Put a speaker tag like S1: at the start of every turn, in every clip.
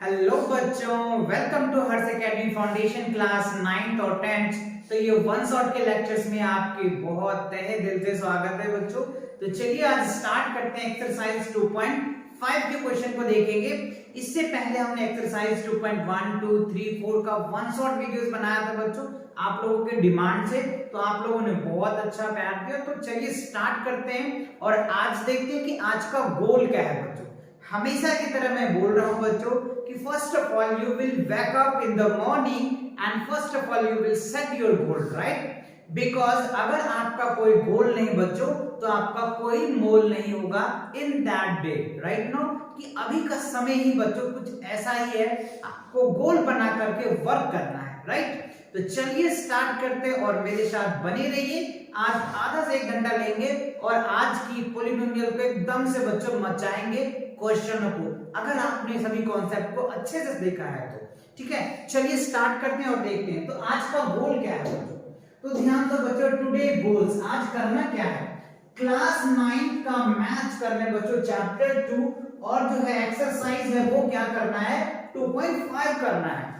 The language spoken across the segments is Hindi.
S1: हेलो बच्चों, welcome to Harsh academy foundation class 9th और 10th। तो ये वन शॉट के लेक्चर्स में आपकी बहुत तहे दिल से स्वागत है बच्चों। तो चलिए आज स्टार्ट करते हैं एक्सरसाइज 2.5 के क्वेश्चन को देखेंगे। इससे पहले हमने एक्सरसाइज 2.1, 2, 3, 4 का वन शॉट वीडियोस बनाया था बच्चों आप लोगों के डिमांड से। तो आप लोगों ने बहुत अच्छा प्यार दिया। तो चलिए स्टार्ट करते हैं और आज देखते हैं कि आज का गोल क्या है बच्चों। हमेशा की तरह मैं बोल रहा हूं बच्चों कि first of all you will wake up in the morning and first of all you will set your goal, right? Because अगर आपका कोई गोल नहीं बच्चों तो आपका कोई मोल नहीं होगा in that day, right? No कि अभी का समय ही बच्चों कुछ ऐसा ही है, आपको गोल बना करके वर्क करना है, राइट? तो चलिए स्टार्ट करते हैं और मेरे साथ बने रहिए। आज आधा से 1 घंटा लेंगे और आज की पॉलिनोमियल को एकदम से बच्चों मचाएंगे क्वेश्चनों को, अगर आपने सभी कॉन्सेप्ट को अच्छे से देखा है तो। ठीक है, चलिए स्टार्ट करते हैं और देखते हैं। तो आज का गोल क्या है बच्चों? तो ध्यान दो बच्चों, टुडे गोल्स, आज करना क्या है? क्लास 9 का मैथ्स करने बच्चों चैप्टर 2 और जो है एक्सरसाइज है वो क्या करना है? 2.5 करना है।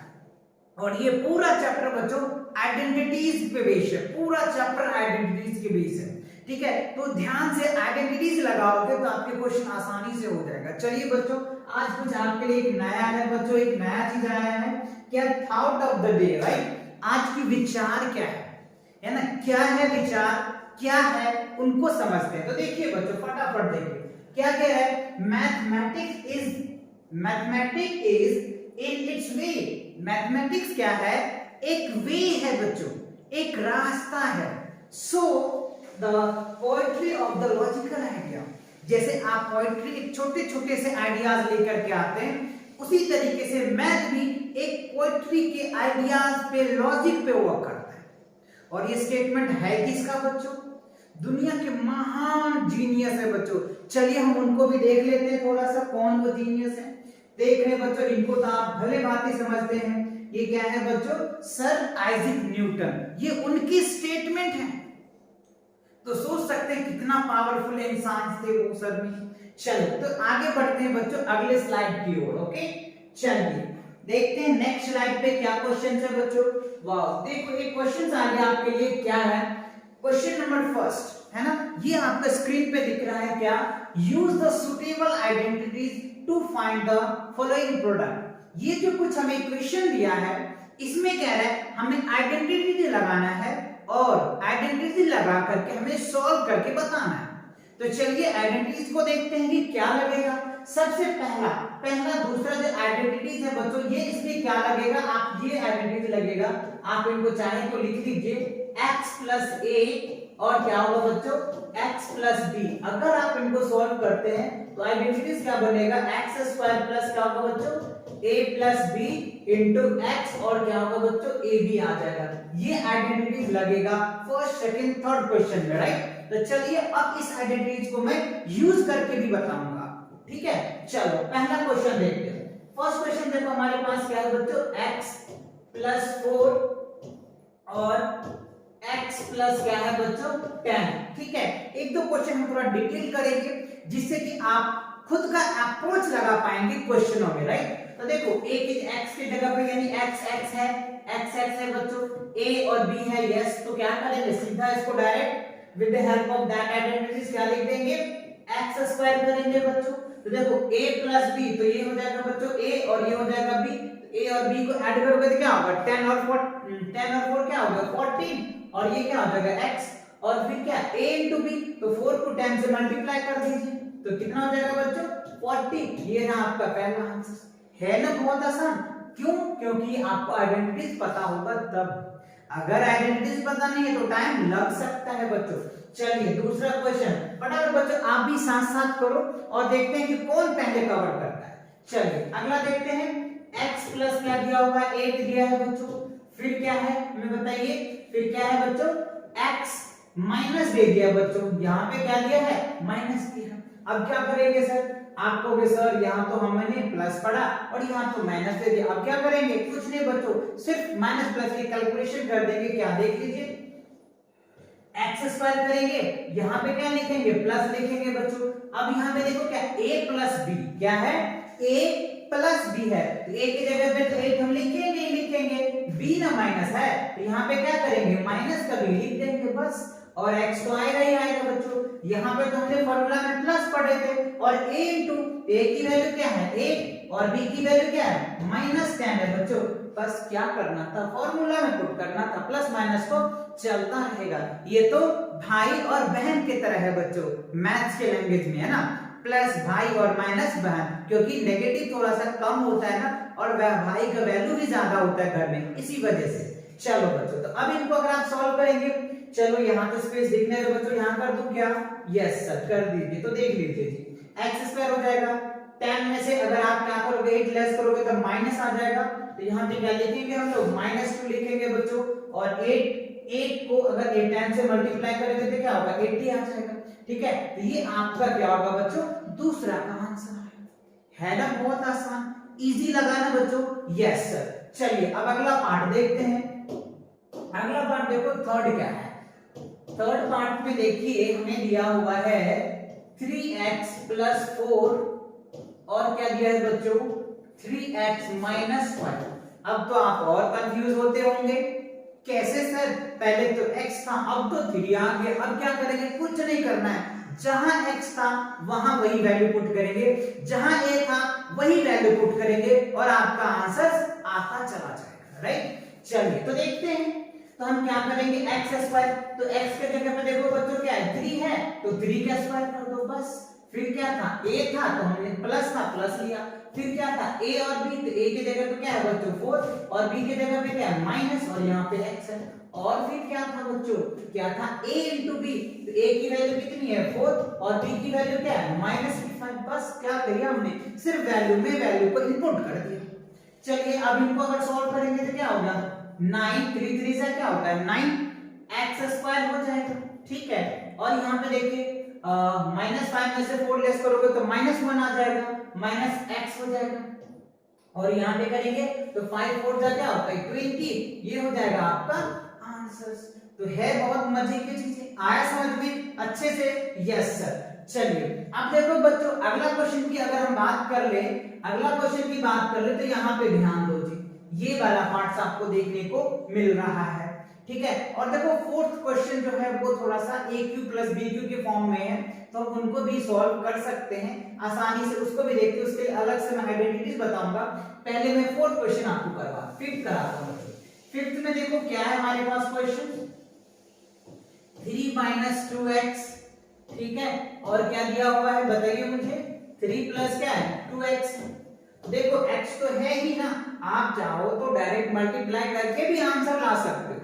S1: और ये पूरा चैप्टर बच्चों आइडेंटिटीज पे बेस है, पूरा चैप्टर आइडेंटिटीज के बेस है। ठीक है, तो ध्यान से आइडेंटिटीज लगाओगे तो आपके क्वेश्चन आसानी से हो जाएगा। चलिए बच्चों, आज कुछ आपके लिए एक नया है बच्चों, एक नया चीज आया है। क्या? Thought of the day, right? आज की विचार क्या है ना? क्या है विचार, क्या है उनको समझते हैं। तो देखिए बच्चों, फटाफट देखिए क्या कह रहा है। Mathematics is in its way. Mathematics क्या है? एक वे है बच्चों, एक रास्ता है। So the poetry of the logical idea, जैसे आप पोएट्री एक छोटे छोटे से आइडियाज लेकर के आते हैं, उसी तरीके से मैथ भी एक पोएट्री के आइडियाज पे, लॉजिक पे वर्क करता है। और ये स्टेटमेंट है किसका बच्चों? दुनिया के महान जीनियस है बच्चों। चलिए हम उनको भी देख लेते हैं थोड़ा सा, कौन वो जीनियस है। देख रहे बच्चों, इनको तो आप भले भांति समझते हैं। ये क्या है बच्चों? Sir Isaac Newton. ये उनकी स्टेटमेंट है। तो सोच सकते हैं कितना पावरफुल इंसान थे वो सर में। चलो तो आगे बढ़ते हैं बच्चों अगले स्लाइड की ओर। ओके, चलिए देखते हैं नेक्स्ट स्लाइड पे क्या क्वेश्चन है बच्चों। वाह, देखो एक क्वेश्चन आ गया आपके लिए। क्या है? क्वेश्चन नंबर फर्स्ट है ना, ये आपका स्क्रीन पे दिख रहा है। क्या? Use the suitable identities to find the following product. ये जो कुछ हमें क्वेश्चन दिया है, इसमें कह रहा है हमें आइडेंटिटी लगाना है और आइडेंटिटी लगा करके हमें सॉल्व करके बताना है। तो चलिए आइडेंटिटीज को देखते हैं कि क्या लगेगा। सबसे पहला दूसरा जो आइडेंटिटीज है बच्चों, ये इसमें क्या लगेगा? आप ये आइडेंटिटी लगेगा, आप इनको चाहे तो लिख लीजिए x प्लस ए और क्या होगा बच्चों? x plus B. अगर आप इनको सॉल्व करते हैं तो आइडेंटिटीज क्या बनेगा? x स्क्वायर प्लस क्या होगा बच्चों? a plus B into x और क्या होगा बच्चों? a b आ जाएगा। ये आइडेंटिटीज लगेगा फर्स्ट, सेकंड, थर्ड क्वेश्चन में, राइट? तो चलिए अब इस आइडेंटिटीज को मैं यूज करके भी बताऊंगा। ठीक है, चलो पहला क्वेश्चन देखते हैं। फर्स्ट क्वेश्चन देखो हमारे पास क्या है बच्चों? x प्लस 4 और x प्लस क्या है बच्चों? 10। ठीक है, एक दो क्वेश्चन हम थोड़ा डिटेल करेंगे जिससे कि आप खुद का अप्रोच लगा पाएंगे क्वेश्चनों में, राइट? तो देखो एक चीज x की जगह पे यानी x है बच्चों, a और b है, यस। तो क्या करेंगे? सीधा इसको direct with the help of that identities क्या लिख देंगे? x स्क्वायर करेंगे बच्चों। तो देखो a प्लस b, तो ये हो जाएगा बच्चों a और ये हो जाएगा b। तो a और b को ऐड करोगे तो क्या होगा? 10 और 4 क्या होगा? 14 और ये क्या हो जाएगा? x और फिर क्या? a into b। तो 4 को 10 से मल्टीप्लाई कर दीजिए तो कितना हो जाएगा बच्चों? 40। ये ना आपका पहला आंसर है ना, बहुत आसान। क्यों? क्योंकि आपको आइडेंटिटीज पता होगा तब। अगर आइडेंटिटीज पता नहीं है तो टाइम लग सकता है बच्चों। चलिए दूसरा क्वेश्चन फटाफट बच्चों आप भी साथ साथ करो और देखते हैं कि कौन पहले कवर करता है। चलिए अगला देखते हैं। x प्लस क्या दिया होगा? 8 दिया है बच्चों। फिर क्या है हमें बताइए? फिर क्या है बच्चों? x माइनस दे दिया बच्चों। यहाँ पे क्या दिया है? माइनस दिया। अब क्या करेंगे सर? आप कहोगे सर यहाँ तो हमने प्लस पढ़ा और यहाँ तो माइनस दे दिया। अब क्या करेंगे? कुछ नहीं बच्चों, सिर्फ माइनस प्लस की कैलकुलेशन कर देंगे। क्या देख लीजिए, एक्स स्क्वायर करेंगे, यहाँ पे क्या लिखेंगे? प्लस लिखेंगे बच्चों। अब यहाँ पे देखो क्या? a प्लस बी क्या है? a प्लस बी है, तो ए की जगह पे तो 8 हम लिखेंगे ही लिखेंगे, बी ना माइनस है तो यहाँ पे क्या करेंगे, माइनस का बी लिख देंगे बस, और x तो आएगा ही आएगा बच्चों। यहाँ पे तो हमने फॉर्मूला में प्लस पढ़े थे, और a इंटू ए की वैल्यू क्या है 8 और b की वैल्यू क्या है -10 है बच्चों। बस क्या करना था, फॉर्मूला में पुट करना था, प्लस माइनस तो चलता रहेगा। ये तो भाई और बहन की तरह है बच्चों, मैथ्स के लैंग्वेज में है ना, प्लस भाई और माइनस बहन, क्योंकि नेगेटिव थोड़ा सा कम होता है ना, और भाई का वैल्यू भी ज्यादा होता है घर में, इसी वजह से। चलो बच्चों, तो अब इनको अगर आप सॉल्व करेंगे, चलो यहाँ तो स्पेस दिखने दो बच्चों, यहाँ कर दूं क्या, यस सर कर दीजिए। तो देख लीजिए जी, एक्स स्क्वायर हो जाएगा, 10 में से अगर आप क्या करोगे 8 लेस करोगे तो माइनस आ जाएगा, तो यहाँ पे क्या लिखेंगे हम लोग -2 लिखेंगे बच्चों, और 8 को अगर 10 से मल्टीप्लाई करेंगे तो क्या होगा 80 आ जाएगा। ठीक है, तो ये आपका क्या होगा बच्चों, दूसरा का आंसर है ना, बहुत आसान, इजी लगा ना बच्चों, यस सर। चलिए अब अगला पार्ट देखते हैं। अगला पार्ट देखो, थर्ड क्या है, थर्ड पार्ट में देखिए हमें दिया हुआ है 3x + 4 और क्या दिया है बच्चों 3x - 5। अब तो आप और कंफ्यूज होते होंगे, कैसे सर, पहले तो x था अब तो 3 आ गया, अब क्या करेंगे, कुछ नहीं करना है, जहां x था वहां वही वैल्यू पुट करेंगे, जहां a था वही वैल्यू पुट करेंगे, और आपका आंसर आता चला जाएगा, राइट। चलिए तो देखते हैं, तो हम क्या करेंगे x स्क्वायर, तो x के जगह पे देखो बच्चों क्या है 3 है, तो 3 का स्क्वायर कर दो बस। फिर क्या था a था तो हमने प्लस था प्लस लिया, फिर क्या था a और b, तो a की जगह पे क्या है बच्चों 4 और b की जगह पे क्या है माइनस, और यहाँ पे x है, और फिर क्या था बच्चों, क्या था a इंटू b, तो a की वैल्यू कितनी है 4 और b की वैल्यू क्या है -5। बस क्या किया हमने, सिर्फ वैल्यू में वैल्यू को इनपुट कर दिया। चलिए अब इनको अगर सॉल्व करेंगे तो क्या होगा, 9 3 3 से क्या होता है 9x² हो जाएगा, ठीक है। और यहाँ पे देखिए -5 में से 4 लेस करोगे तो -1 आ जाएगा, -x हो जाएगा, और यहाँ पे करेंगे तो 5 4 जा क्या होता है 20, ये हो जाएगा आपका आंसर। तो है बहुत मजे की चीजें, आया समझ में अच्छे से, यस सर। चलिए अब देखो बच्चों, अगला क्वेश्चन की अगर हम बात कर ले, अगला क्वेश्चन की बात कर ले, तो यहाँ पे ध्यान दो जी, ये वाला पार्ट्स आपको देखने को मिल रहा है, ठीक है। और देखो फोर्थ क्वेश्चन जो है वो थोड़ा सा AQ + BQ के फॉर्म में है, तो हम उनको भी सॉल्व कर सकते हैं आसानी से, उसको भी देखते हैं, उसके लिए अलग से मैं आइडेंटिटीज बताऊंगा। पहले मैं फोर्थ क्वेश्चन आपको करवा फिफ्थ कराता हूं। फिफ्थ में देखो क्या है हमारे पास क्वेश्चन, 3 - 2x, ठीक है, और क्या दिया हुआ है बताइए मुझे, 3 + क्या है 2x। देखो x तो है ही ना, आप चाहो तो डायरेक्ट मल्टीप्लाई करके भी आंसर ला सकते हो,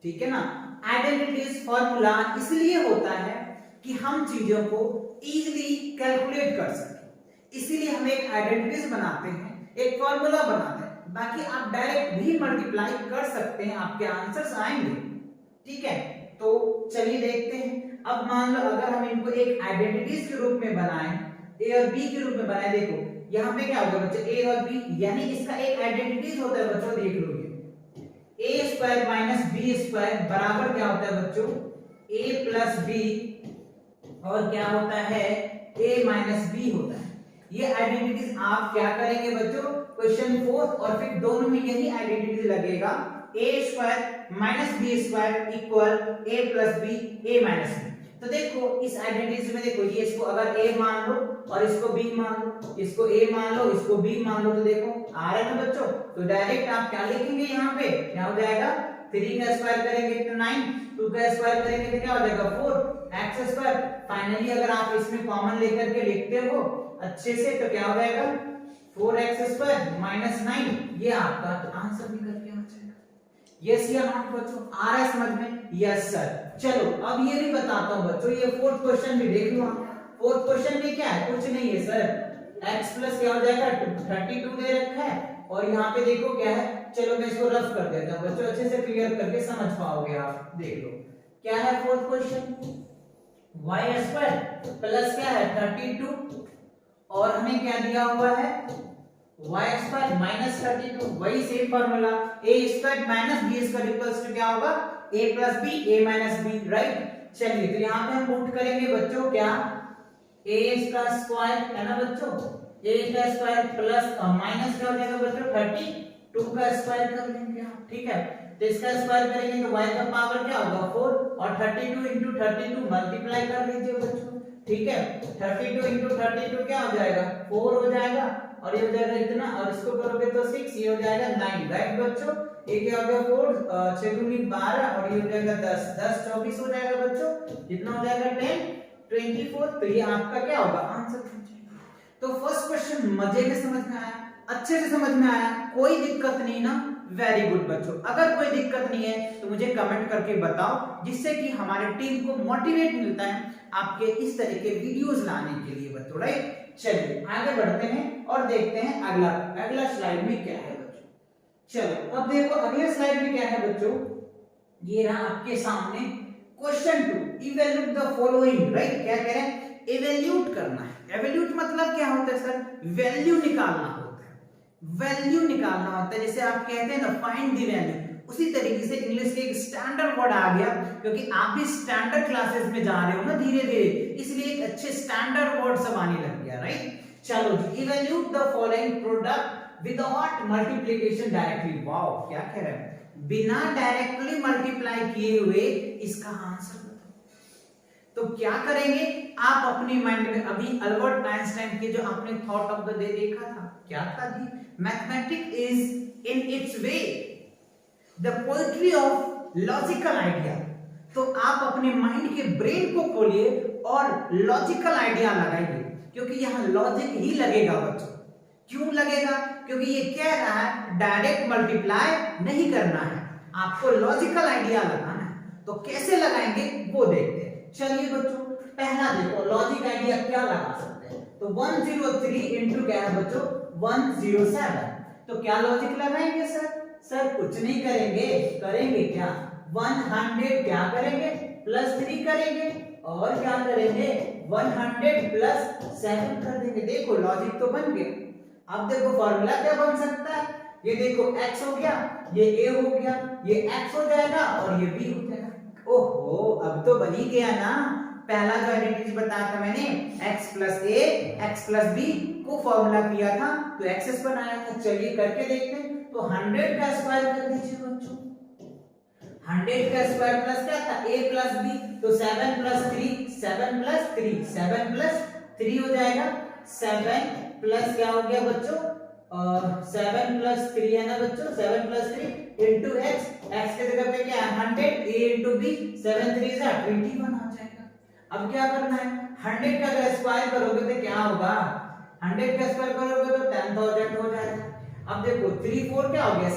S1: ठीक है ना। आइडेंटिटीज फॉर्मूला इसलिए होता है कि हम चीजों को इजीली कैलकुलेट कर सकें, इसीलिए हम एक आइडेंटिटीज बनाते हैं, एक फॉर्मूला बनाते हैं, बाकी आप डायरेक्ट भी मल्टीप्लाई कर सकते हैं, आपके आंसर्स आएंगे, ठीक है। तो चलिए देखते हैं। अब मान लो अगर हम इनको एक आइडेंटिटीज के रूप में बनाएं, a और b के रूप में बनाएं, देखो यहाँ पे क्या होगा बच्चों a और b, यानी इसका एक आइडेंटिटीज होता है बच्चों, देख लो ये a² - b² बराबर क्या होता है बच्चों a + b, और क्या होता है a - b होता है। ये आइडेंटिटीज आप क्या करेंगे बच्चों, क्वेश्चन 4 और फिर दोनों में यही आइडेंटिटीज लगेगा, a² - b² equal a + b a - b। तो देखो इस आइडेंटिटीज में देखो, ये इसको अगर a मान लो और इसको b मान लो, इसको a मान लो इसको b मान लो, तो देखो आ रहा है ना बच्चों, तो डायरेक्ट आप क्या लिखेंगे, यहाँ पे क्या हो जाएगा 3 का स्क्वायर करेंगे तो 9, 2 का स्क्वायर करेंगे तो क्या हो जाएगा 4x²। फाइनली अगर आप इसमें कॉमन लेकर के लिखते हो अच्छे से तो क्या हो जाएगा 4x² - 9, ये आपका आंसर निकल के आ जाएगा। यस या नॉट बच्चों, आ रहा है समझ में, यस सर। चलो अब ये भी बताता हूं बच्चों, ये फोर्थ क्वेश्चन भी देख लो। फोर्थ क्वेश्चन में क्या है, कुछ नहीं है सर, x प्लस क्या हो जाएगा 32 दे रखा है, और यहाँ पे देखो क्या है, चलो मैं इसको रफ कर देता हूँ बच्चों, अच्छे से क्लियर करके समझ पाओगे आप। देख लो क्या है फोर्थ क्वेश्चन, y² प्लस क्या है 32, और हमें क्या दिया हुआ है y² - 32, वही same formula a² - b² equals to क्या होगा a + b a - b, right. चलिए तो यहाँ पे हम पुट करेंगे बच्चों क्या a का स्क्वायर है ना बच्चों, a का स्क्वायर प्लस माइनस क्या हो जाएगा बच्चों 32 का स्क्वायर कर लेंगे आप, ठीक है। तो इसका स्क्वायर करेंगे तो y का पावर क्या होगा 4 और 32 into 32 मल्टीप्लाई कर लीजिए बच्चों, ठीक है। 32 into 32 क्या हो जाएगा 4 हो जाएगा और ये हो जाएगा इतना, और इसको करोगे तो 6, ये हो जाएगा 9, राइट बच्चों। ये क्या हो गया 4 6 दूनी 12 और ये हो जाएगा 10 10 24 हो जाएगा बच्चों, कितना हो जाएगा 10 24। तो ये आपका क्या होगा आंसर। तो फर्स्ट क्वेश्चन मजे में समझ में आया, अच्छे से समझ में आया, कोई दिक्कत नहीं ना, वेरी गुड बच्चों। अगर कोई दिक्कत नहीं है तो मुझे कमेंट करके बताओ, जिससे कि हमारे टीम को मोटिवेट मिलता है आपके इस तरह के वीडियोस लाने के लिए बच्चों, राइट। चलिए आगे बढ़ते हैं और देखते हैं अगला स्लाइड में क्या है बच्चों। चलो अब देखो अगले स्लाइड में क्या है बच्चों, ये रहा आपके सामने question 2, evaluate the following, right. क्या कह रहे हैं इवैल्यूएट करना है। इवैल्यूएट मतलब क्या होता है सर, वैल्यू निकालना होता है, वैल्यू निकालना होता है। जैसे आप कहते हैं ना फाइंड द वैल्यू, उसी तरीके से इंग्लिश के एक स्टैंडर्ड वर्ड आ गया, क्योंकि आप भी स्टैंडर्ड क्लासेस में जा रहे हो ना धीरे धीरे, इसलिए एक अच्छे स्टैंडर्ड वर्ड सब आने लग गया, राइट। चलो जी, evaluate the following product without multiplication directly. Wow क्या कह रहे हैं, बिना डायरेक्टली मल्टीप्लाई किए हुए इसका आंसर बताओ। तो क्या करेंगे आप अपनी माइंड में, अभी अल्बर्ट आइंस्टाइन के जो आपने थॉट ऑफ द डे देखा था, क्या था जी, mathematics is in its way the poetry of logical idea. तो आप अपने माइंड के ब्रेन को खोलिए और लॉजिकल आइडिया लगाइए, क्योंकि यहाँ लॉजिक ही लगेगा बच्चों। क्यों लगेगा, क्योंकि ये कह रहा है डायरेक्ट मल्टीप्लाई नहीं करना है, आपको लॉजिकल आइडिया लगाना है। तो कैसे लगाएंगे वो देखते हैं। चलिए बच्चों पहला देखो लॉजिक आइडिया क्या लगा सकते हैं। तो 103 इंटू क्या है बच्चों 107। तो क्या लॉजिक लगाएंगे सर कुछ नहीं करेंगे, करेंगे क्या 100 क्या करेंगे प्लस 3 करेंगे और क्या करेंगे 100 प्लस 7 कर देंगे। देखो लॉजिक तो बन गया। अब देखो फॉर्मूला क्या बन सकता है, ये देखो x हो गया, ये a हो गया, ये x हो जाएगा और ये b हो जाएगा। ओहो अब तो बन ही गया ना, पहला जो आइडेंटिटी बताया था मैंने x plus a x plus b को फॉर्मूला किया था तो एक्सेस बनाया था। चलिए करके देखते हैं। तो 100 का स्क्वायर कर दीजिए बच्चों, 100 का स्क्वायर प्लस क्या था a प्लस b, तो 7 प्लस 3 7 प्लस 3 7 प्लस 3 हो जाएगा। 7 प्लस क्या हो गया बच्चों 7 प्लस 3 है ना बच्चों, 7 प्लस 3 इंटू x, x के जगह पे क्या है 100 a इंटू b, 7 3 जा 21 आ जाएगा। अब क्या करना है 100 का अगर स्क्वायर करोगे तो क्या होगा, 100 का स्क्वायर करोगे तो 10,000 हो जाएगा। अब देखो 3 4 क्या हो गया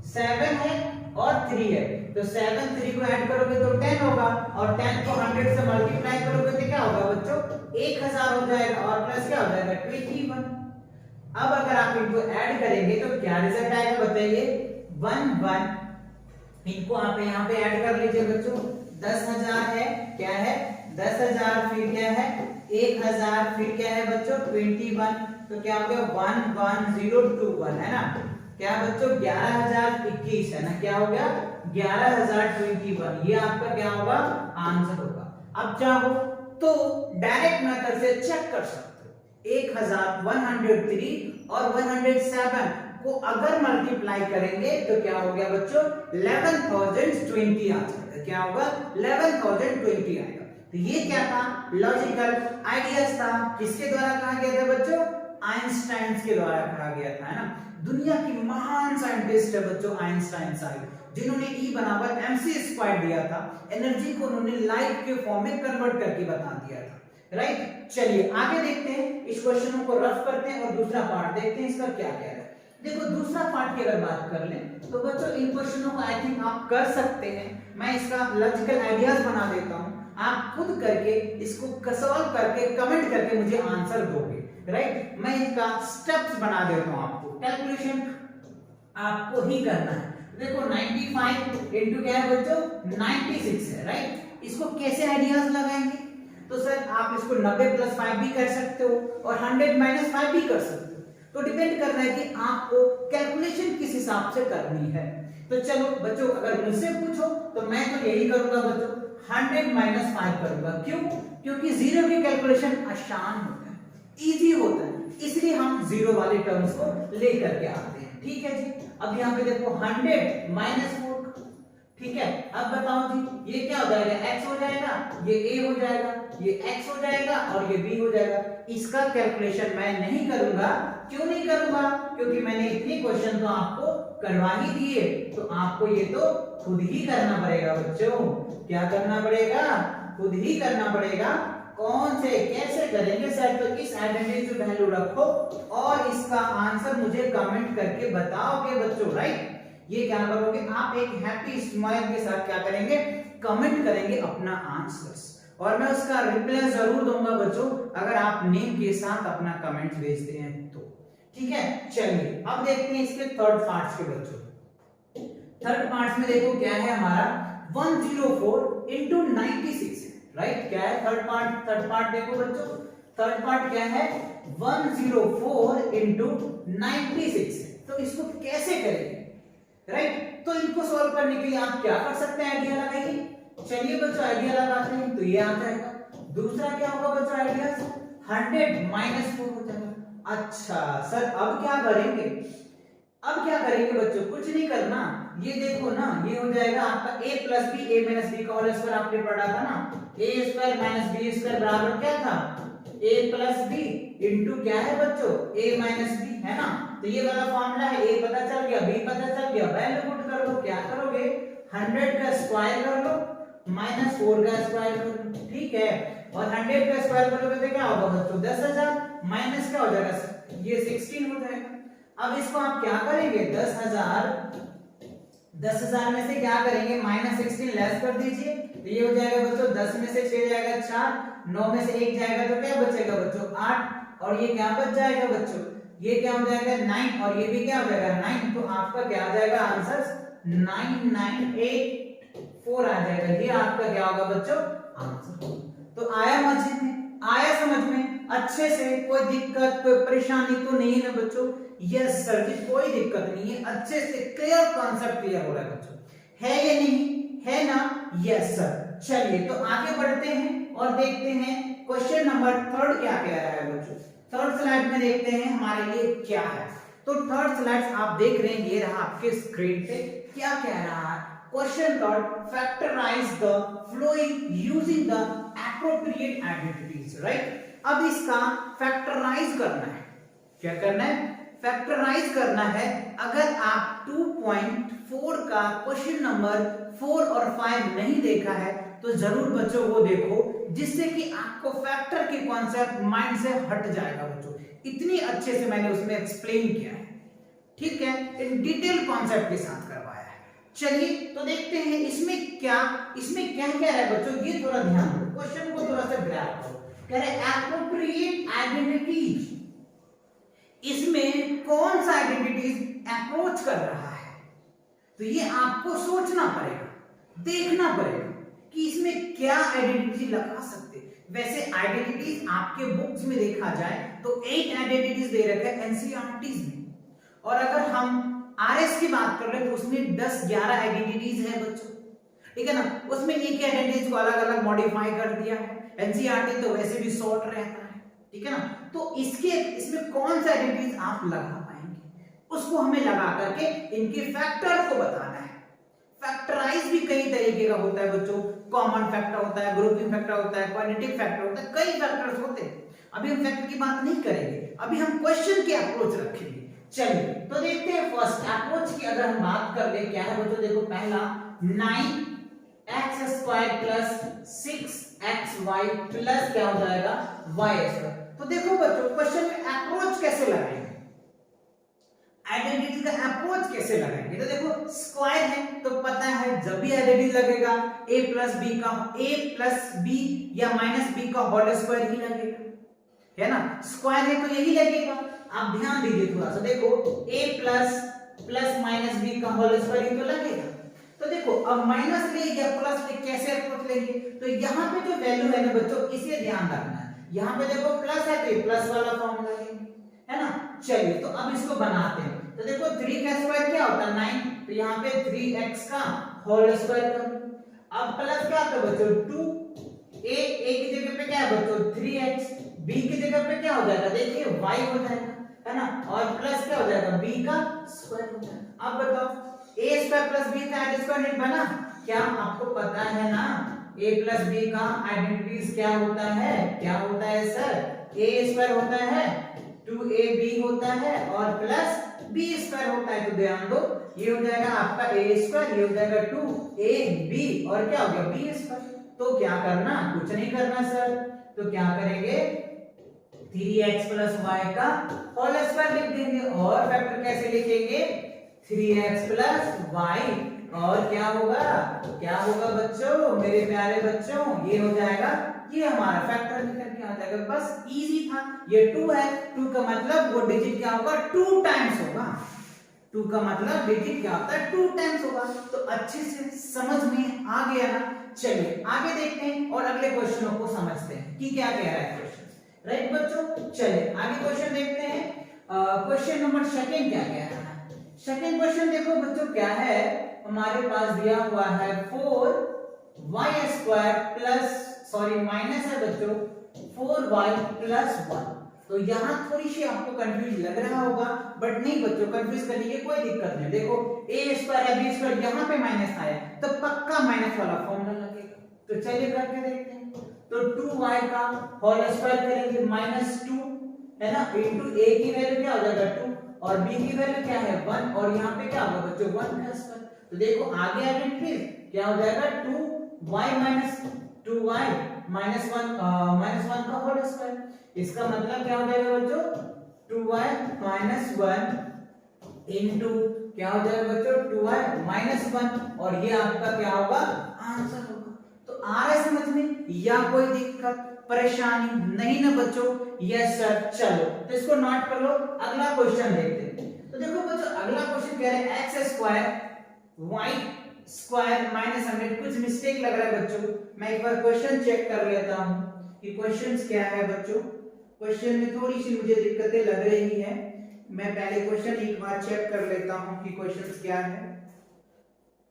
S1: 7 है और 3 है, तो 7 3 को ऐड करोगे तो 10 होगा और 10 को 100 से मल्टीप्लाई करोगे तो क्या होगा बच्चों 1000 हो जाएगा और प्लस क्या हो जाएगा 21। अब अगर आप इनको ऐड करेंगे तो क्या रिजल्ट आएगा बताइए 1 1। इनको आप यहाँ पे ऐड कर लीजिए बच्चों, 10,000 है क्या है 10,000 फिर क्या है 1000 फिर क्या है बच्चों 21, तो क्या हो गया 11021 है ना, क्या बच्चों 11,021 है ना, क्या हो गया 11,021, ये आपका क्या होगा आंसर होगा। अब चाहो तो डायरेक्ट मेथड से चेक कर सकते हो, 1103 और 107 को अगर मल्टीप्लाई करेंगे तो क्या हो गया बच्चों 11,020 आ जाएगा। क्या होगा 11,020 आएगा। तो ये क्या था लॉजिकल आइडियाज था, किसके द्वारा कहा गया था बच्चों आइंस्टाइन के द्वारा कहा गया था, है ना। दुनिया की महान साइंटिस्ट है बच्चों आइंस्टाइन साहब, जिन्होंने E बराबर mc² दिया था, एनर्जी को उन्होंने लाइट के फॉर्म में कन्वर्ट करके बता दिया था, राइट। चलिए आगे देखते हैं, इस क्वेश्चन को रफ करते हैं और दूसरा पार्ट देखते हैं इसका क्या कह रहा है। देखो दूसरा पार्ट की अगर बात कर लें तो बच्चों इन क्वेश्चनों को आई थिंक आप कर सकते हैं, मैं इसका लॉजिकल आइडियाज बना देता हूं, आप खुद करके इसको सॉल्व करके कमेंट करके मुझे आंसर दोगे, राइट। मैं इसका स्टेप्स बना देता हूं, आपको कैलकुलेशन आपको ही करना है। देखो 95 इंटू क्या है बच्चों 96 है, राइट। इसको कैसे आइडियाज लगाएंगे, तो सर आप इसको 90 प्लस 5 भी कर सकते हो और 100 माइनस 5 भी कर सकते हो, तो डिपेंड कर रहा है कि आपको कैलकुलेशन किस हिसाब से करनी है। तो चलो बच्चों अगर मुझसे पूछो तो मैं तो यही करूंगा बच्चों 100 माइनस 5 करूंगा। क्यों, क्योंकि जीरो की कैलकुलेशन आसान होता है, इजी होता है, इसलिए हम जीरो वाले टर्म्स को लेकर के आते हैं। ठीक है जी, अब यहाँ पे देखो 100 माइनस 4, ठीक है। अब बताओ जी ये क्या हो जाएगा, x हो जाएगा, ये a हो जाएगा, ये x हो जाएगा और ये b हो जाएगा। इसका कैलकुलेशन मैं नहीं करूंगा, क्यों नहीं करूंगा, क्योंकि मैंने इतने क्वेश्चन तो आपको करवा ही दिए, तो आपको ये तो खुद ही करना पड़ेगा बच्चों। क्या करना पड़ेगा, खुद ही करना पड़ेगा। कौन से कैसे करेंगे सर, तो इस आइडेंटिटी की वैल्यू रखो और इसका आंसर मुझे कमेंट करके बताओगे बच्चों, राइट। ये क्या करोगे आप, एक हैप्पी स्माइल के साथ क्या करेंगे, कमेंट करेंगे अपना आंसर्स, और मैं उसका रिप्लाई जरूर दूंगा बच्चों अगर आप नेम के साथ अपना कमेंट भेजते हैं तो। ठीक है, चलिए अब देखते हैं इसके थर्ड पार्ट्स के बच्चों। थर्ड पार्ट्स में देखो क्या है हमारा 104 into 96, राइट। क्या है थर्ड पार्ट, थर्ड पार्ट देखो बच्चों, थर्ड पार्ट क्या है 104 into 96। तो इसको कैसे करेंगे, राइट। तो इनको सॉल्व करने के लिए आप क्या कर सकते हैं, आइडिया लगाइए। चलिए बच्चों आइडिया लगाते हैं, तो ये आ जाएगा। दूसरा क्या होगा बच्चों आइडिया, 100 माइनस 4 हो जाएगा। अच्छा सर अब क्या करेंगे, अब क्या करेंगे बच्चों, कुछ नहीं करना, ये देखो ना, ये हो जाएगा आपका a plus B, a minus B का होल स्क्वायर आपने पढ़ा था ना, a square minus B square बराबर क्या था, a प्लस बी इंटू क्या है बच्चों, a माइनस बी, है ना। तो ये वाला फॉर्मूला है, a पता चल गया, b पता चल गया, वैल्यू पुट कर लो, क्या करोगे 100 का स्क्वायर कर लो माइनस 4 का स्क्वायर कर लो, ठीक है। और 100 का स्क्वायर करोगे तो क्या होगा बच्चों 10,000, माइनस क्या हो जाएगा, ये 16 हो जाएगा। अब इसको आप क्या करेंगे 10,000 में से क्या करेंगे माइनस 16 लेस कर दीजिए, तो ये हो जाएगा बच्चों 10 में से 6 जाएगा 4, 9 में से 1 जाएगा तो क्या बचेगा बच्चों 8, और ये क्या बच जाएगा बच्चों, ये क्या हो जाएगा 9, और ये भी क्या हो जाएगा 9। तो आपका क्या आ जाएगा आंसर 9984 आ जाएगा। ये आपका क्या होगा बच्चों आंसर। तो आया समझ में, आया समझ में अच्छे से, कोई दिक्कत कोई परेशानी तो नहीं है ना बच्चों। यस सर जी कोई दिक्कत नहीं है, अच्छे से क्लियर कॉन्सेप्ट क्लियर हो रहा है बच्चों, है या नहीं, है ना। यस सर, चलिए तो आगे बढ़ते हैं और देखते हैं क्वेश्चन नंबर थर्ड क्या कह रहा है बच्चों। थर्ड स्लाइड में देखते हैं हमारे लिए क्या है। तो थर्ड स्लाइड आप देख रहे हैं, ये रहा आपके स्क्रीन पे, क्या कह रहा है question third, factorise the following using the appropriate identities, right. अब इसका फैक्टराइज करना है, क्या करना है फैक्टराइज करना है। अगर आप 2.4 का क्वेश्चन नंबर 4 और 5 नहीं देखा है तो जरूर बच्चों वो देखो, जिससे कि आपको फैक्टर के कॉन्सेप्ट माइंड से हट जाएगा बच्चों। इतनी अच्छे से मैंने उसमें एक्सप्लेन किया है, ठीक है, इन डिटेल कॉन्सेप्ट के साथ करवाया है। चलिए तो देखते हैं इसमें क्या है बच्चों, ये थोड़ा ध्यान दो, क्वेश्चन को थोड़ा सा ग्रैब करो। कह रहे एप्रोप्रिएट आइडेंटिटीज, इसमें कौन सा आइडेंटिटीज अप्रोच कर रहा है, तो ये आपको सोचना पड़ेगा, देखना पड़ेगा कि इसमें क्या आइडेंटिटी लगा सकते। वैसे आइडेंटिटीज आपके बुक्स में देखा जाए तो 8 आइडेंटिटीज दे रखे हैं एनसीईआरटीज में, और अगर हम आरएस की बात कर रहे हैं तो उसमें 10-11 आइडेंटिटीज है बच्चों, ठीक है ना। उसमें एक ही आइडेंटिटीज को अलग अलग मॉडिफाई कर दिया है, एनसीईआरटी तो वैसे भी शॉर्ट रहता है, ठीक है ना। तो इसमें कौन सा आइडेंटिटीज आप लगा पाएंगे, उसको हमें लगा करके इनके फैक्टर को बताना है। फैक्टराइज भी कई तरीके का होता है बच्चों, कॉमन फैक्टर होता है, ग्रुपिंग फैक्टर होता है, क्वालिटेटिव फैक्टर होता है, कई फैक्टर्स होते हैं। अभी हम फैक्टर की बात नहीं करेंगे, अभी हम क्वेश्चन की अप्रोच रखेंगे। चलिए तो देखते हैं फर्स्ट अप्रोच की अगर हम बात कर ले, क्या है बच्चों, देखो पहला 9x² प्लस 6xy प्लस क्या हो जाएगा y²। तो देखो बच्चों क्वेश्चन में अप्रोच कैसे लगाएंगे, आइडेंटिटी का अप्रोच कैसे लगाएंगे। तो देखो स्क्वायर है तो पता है जब भी आइडेंटिटी लगेगा a प्लस b या माइनस b का होल स्क्वायर ही लगेगा, है ना। स्क्वायर है तो यही लगेगा। आप ध्यान दीजिए थोड़ा सा, देखो a प्लस माइनस b का होल स्क्वायर ही तो लगेगा। तो देखो अब माइनस ले या प्लस ले कैसे अप्रोच लेंगे, तो यहाँ पे जो वैल्यू है ना बच्चों इसे ध्यान रखना है। यहाँ पे देखो प्लस है तो प्लस वाला फॉर्म लगेंगे, है ना। चलिए तो अब इसको बनाते हैं। तो देखो 3 का स्क्वायर क्या होता है 9, तो यहाँ पे 3x का होल स्क्वायर कर लो। अब प्लस क्या होता है बच्चों 2, a की जगह पे क्या है बच्चों 3x, b की जगह पे क्या हो जाएगा, देखिए y हो जाएगा, है ना, और प्लस क्या हो जाएगा, b का स्क्वायर हो जाएगा। अब बताओ a स्क्वायर प्लस b का आइडेंटिटी बना, क्या आपको पता है ना a प्लस b का आइडेंटिटीज क्या होता है, क्या होता है सर, a स्क्वायर होता है, 2ab होता है और प्लस b स्क्वायर होता है। तो ध्यान दो, ये हो जाएगा आपका a स्क्वायर, ये हो जाएगा 2ab और क्या हो गया b स्क्वायर। तो क्या करना, कुछ नहीं करना सर, तो क्या करेंगे 3x प्लस y का होल स्क्वायर लिख देंगे और फैक्टर कैसे लिखेंगे 3x प्लस y और क्या होगा, क्या होगा बच्चों, मेरे प्यारे बच्चों, ये हो जाएगा, ये हमारा फैक्टर निकल के आ जाएगा। बस इजी था, ये 2 है, 2 का मतलब वो डिजिट क्या होगा, 2 टाइम्स होगा, 2 का मतलब डिजिट क्या होता है, 2 टाइम्स होगा। तो अच्छे से समझ में आ गया ना। चलिए आगे देखते हैं और अगले क्वेश्चनों को समझते हैं कि क्या कह रहा है क्वेश्चन, राइट बच्चों। चलिए आगे क्वेश्चन देखते हैं। क्वेश्चन नंबर सेकंड क्या कह रहा है, सेकंड क्वेश्चन देखो बच्चों क्या है, हमारे पास दिया हुआ है 4y square plus, sorry minus है बच्चों, 4y प्लस 1। तो यहाँ थोड़ी सी आपको कंफ्यूज लग रहा होगा, बट नहीं बच्चों, कंफ्यूज करने की कोई दिक्कत नहीं। देखो a स्क्वायर है, b स्क्वायर, यहाँ पे माइनस आया तो पक्का माइनस वाला फॉर्मूला लगेगा। तो चलिए करके देखते हैं। तो 2y का होल स्क्वायर करेंगे -2, है ना, इनटू a की वैल्यू क्या हो जाएगा 2 और b की वैल्यू क्या है 1 और यहाँ पे क्या होगा बच्चों 1 का स्क्वायर। तो देखो आगे आइडेंटिटी क्या हो जाएगा 2y माइनस 1 का होल स्क्वायर। इसका मतलब क्या हो जाएगा बच्चों 2y माइनस 1 इनटू क्या हो जाएगा बच्चों 2y माइनस 1 और ये आपका क्या होगा आंसर होगा। तो आ रहा है समझ में या कोई दिक्कत परेशानी नहीं ना बच्चों? Yes sir. चलो तो इसको नोट कर लो, अगला क्वेश्चन देखते हैं। तो देखो बच्चों अगला क्वेश्चन कह रहे हैं x square y square minus 100। कुछ मिस्टेक लग रहा है बच्चों, मैं एक बार क्वेश्चन चेक कर लेता हूं कि क्वेश्चंस क्या है बच्चों। क्वेश्चन में थोड़ी सी मुझे दिक्कतें लग रही है, मैं पहले क्वेश्चन एक बार चेक कर लेता हूं कि क्वेश्चंस क्या है।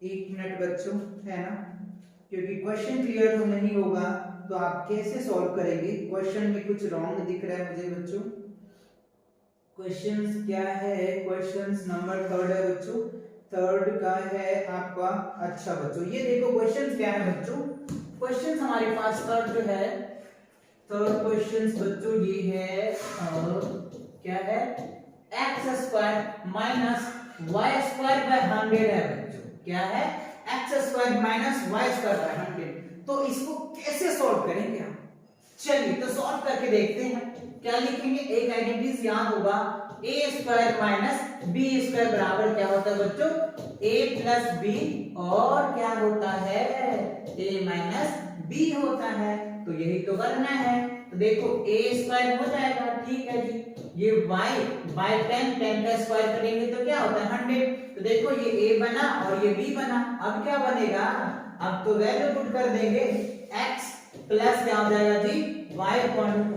S1: एक मिनट बच्चों, है ना, क्योंकि क्वेश्चन क्लियर तो नहीं होगा तो आप कैसे सॉल्व करेंगे। क्वेश्चन में कुछ रॉन्ग दिख रहा है मुझे बच्चों। क्वेश्चंस क्या है, क्वेश्चंस नंबर 3 है बच्चों, 3 का है आपका। अच्छा बच्चों ये देखो क्वेश्चंस क्या है बच्चों, क्वेश्चंस हमारे पास 3 जो है, 3 क्वेश्चंस बच्चों ये है क्या है x square minus y square by 100 है बच्चों। क्या है x square minus y square by 100। तो इसको कैसे सॉल्व करेंगे हम? चलिए तो सॉल्व करके देखते हैं। क्या लिखेंगे, एक आइडेंटिटी याद होगा a square minus b square बराबर क्या होता है बच्चों a प्लस b और क्या होता है a माइनस b होता है। तो यही तो करना है। तो देखो a स्क्वायर हो जाएगा, ठीक है जी, ये y बाय 10 का स्क्वायर करेंगे तो क्या होता है 100। तो देखो ये a बना और ये b बना। अब क्या बनेगा, अब तो वैल्यू पुट कर देंगे, x प्लस क्या हो जाएगा जी y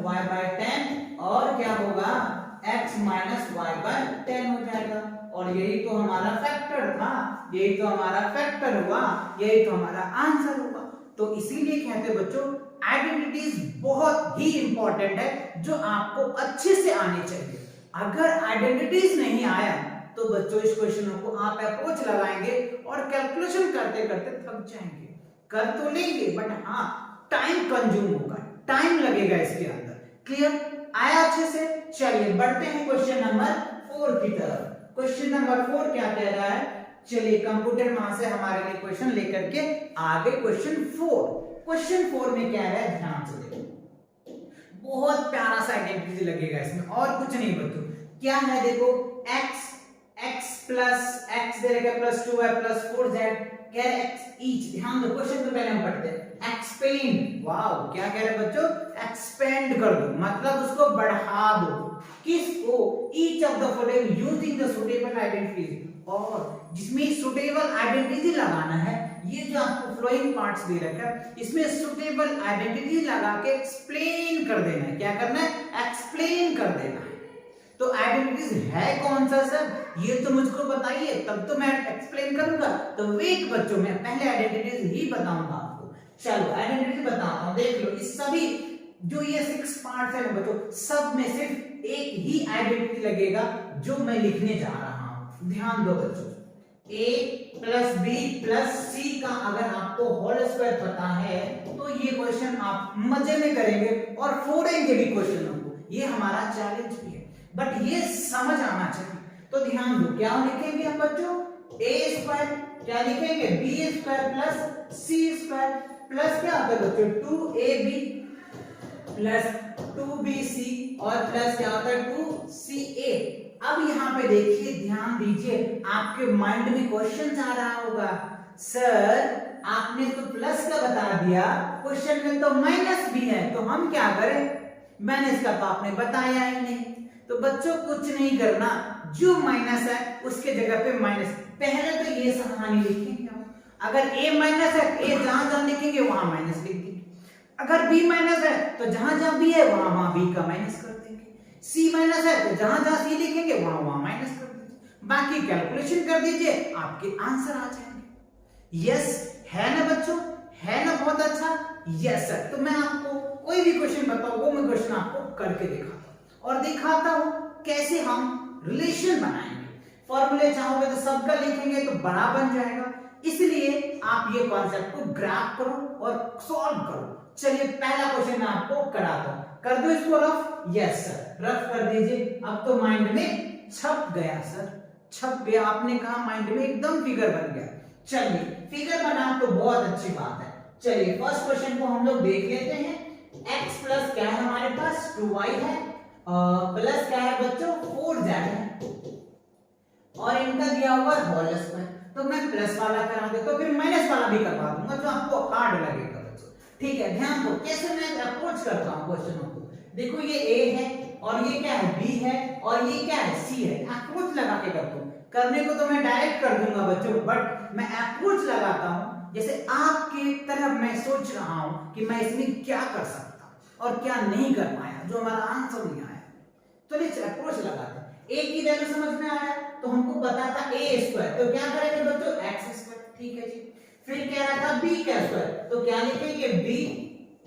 S1: बाय 10 और क्या होगा x माइनस y बाय 10 हो जाएगा। और यही तो हमारा फैक्टर था, यही तो हमारा फैक्टर हुआ, यही तो हमारा आंसर हुआ। तो इसीलिए कहते बच्चों आइडेंटिटीज बहुत ही इंपॉर्टेंट है जो आपको अच्छे से आनी चाहिए। अगर आइडेंटिटीज नहीं आया तो बच्चों इस क्वेश्चनों को आप अप्रोच लगाएंगे और कैलकुलेशन करते करते थक जाएंगे। कर तो लेंगे बट हाँ टाइम कंज्यूम होगा, टाइम लगेगा इसके अंदर। क्लियर आया अच्छे से? चलिए बढ़ते हैं क्वेश्चन नंबर 4 की तरफ। क्वेश्चन नंबर 4 क्या कह रहा है, चलिए कंप्यूटर वहां से हमारे लिए क्वेश्चन लेकर के आगे क्वेश्चन 4। क्वेश्चन 4 में क्या है ध्यान से देखो, बहुत प्यारा सा आइडेंटिटी लगेगा इसमें और कुछ नहीं बच्चों। क्या है देखो x प्लस x दे रखा प्लस 2y प्लस 4z, कह रहे x ईच। ध्यान दो क्वेश्चन तो पहले हम पढ़ते हैं। एक्सपेंड, वाओ क्या कह रहे बच्चों, एक्सपेंड कर दो मतलब उसको बढ़ा दो। किसको, each of the following using the suitable identities, और जिसमें सुटेबल आइडेंटिटी लगाना है। ये जो आपको फ्लोइंग पार्ट्स दे रखा है इसमें सुटेबल आइडेंटिटी लगा के एक्सप्लेन कर देना है। क्या करना है, एक्सप्लेन कर देना है। तो आइडेंटिटीज है कौन सा सर, ये तो मुझको बताइए तब तो मैं एक्सप्लेन करूंगा। तो वेट बच्चों मैं पहले आइडेंटिटीज ही बताऊंगा आपको। चलो आइडेंटिटी बताता हूं, देख लो इस सभी जो ये 6 पार्ट्स है ना बच्चों, सब में सिर्फ एक ही आइडेंटिटी लगेगा जो मैं लिखने जा रहा हूं। ध्यान दो बच्चों, a प्लस बी प्लस सी का अगर आपको होल स्क्वायर पता है तो ये क्वेश्चन आप मजे में करेंगे और फोड़ेंगे भी क्वेश्चनों को। ये हमारा चैलेंज भी है, बट ये समझ आना चाहिए। तो ध्यान दो, क्या लिखेंगे हम बच्चों, a स्क्वायर, क्या लिखेंगे b square plus c square plus क्या होता है बच्चों 2ab प्लस 2bc और प्लस क्या होता है 2ca। अब यहाँ पे देखिए, ध्यान दीजिए, आपके माइंड में क्वेश्चन आ रहा होगा, सर आपने तो प्लस का बता दिया, क्वेश्चन में तो माइनस भी है, तो हम क्या करें, माइनस का तो आपने बताया ही नहीं। तो बच्चों कुछ नहीं करना, जो माइनस है उसके जगह पे माइनस, पहले तो ये कहानी लिखेंगे हम। अगर a माइनस है, a जहां जहां लिखेंगे वहां माइनस लिख देंगे। अगर b माइनस है तो जहां जहां b है वहां वहां b का माइनस कर देंगे। c माइनस है तो जहां जहां c लिखेंगे वहां वहां माइनस कर देंगे। बाकी कैलकुलेशन कर दीजिए, आपके आंसर आ जाएंगे। यस है ना बच्चों, है ना, बहुत अच्छा। यस सर, तो मैं आपको कोई भी क्वेश्चन बताऊं, वो मैं क्वेश्चन आपको करके दिखाता हूं और दिखाता हूं कैसे हम रिलेशन बनाएंगे। फॉर्मूले चाहोगे तो सबका लिखेंगे तो बड़ा बन जाएगा, इसलिए आप ये कॉन्सेप्ट को ग्रैब करो और सॉल्व करो। चलिए पहला क्वेश्चन मैं आपको कराता हूं, कर दो इसको रफ। यस सर, रफ कर दीजिए। अब तो माइंड में छप गया सर, छप गया, आपने कहा माइंड में एकदम फिगर बन गया। चलिए फिगर बना तो बहुत अच्छी बात है। चलिए फर्स्ट क्वेश्चन को हम लोग देख लेते हैं। x प्लस क्या है हमारे पास 2y है, प्लस क्या है बच्चों 4z है और इनका दिया हुआ होल स्क्वायर। तो मैं प्लस वाला करा दे तो फिर माइनस वाला भी करवा दूंगा जो आपको हार्ड लगेगा बच्चों। ठीक है, ध्यान दो कैसे मैं अप्रोच करता हूं क्वेश्चनों को। देखो ये a है और ये क्या है b है और ये क्या है c है। अप्रोच लगा के करता हूं, करने को तो मैं डायरेक्ट कर दूंगा बच्चों, बट मैं अप्रोच लगाता हूं। जैसे आपके तरफ मैं सोच रहा हूं कि मैं इसमें क्या कर सकता हूं और क्या नहीं कर पाया, जो हमारा आंसर नहीं आया। तो लेट्स अप्रोच लगाते हैं। a की वैल्यू समझ में आया तो हमको पता था a स्क्वायर, तो क्या करेंगे बच्चों x स्क्वायर। ठीक है जी, फिर कह रहा था b का स्क्वायर, तो क्या लिखेंगे b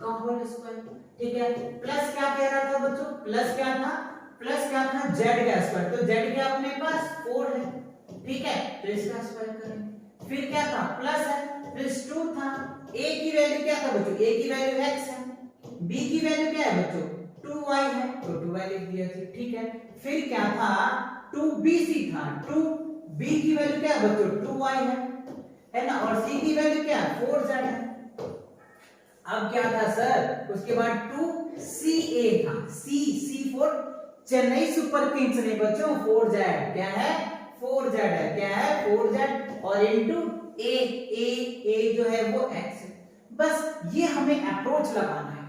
S1: का होल स्क्वायर। ठीक है, प्लस क्या कह रहा था बच्चों, प्लस क्या था, प्लस क्या था z का स्क्वायर, तो z क्या अपने पास 4 है। ठीक है, तो इसका स्क्वायर करेंगे। फिर क्या था, प्लस है, प्लस 2 था। a की वैल्यू क्या था बच्चों, a की वैल्यू x है, b की वैल्यू क्या है बच्चों 2y है, तो 2y लिख दिया जी। ठीक है, फिर क्या था 2bc था, 2b की वैल्यू क्या है बच्चों 2y है ना, और c की वैल्यू क्या है 4z है। अब क्या था सर, उसके बाद 2ca था, c for Chennai super Kings नहीं बच्चों, 4z क्या है 4z है, क्या है 4z और इनटू a जो है वो x है। बस ये हमें अप्रोच लगाना है।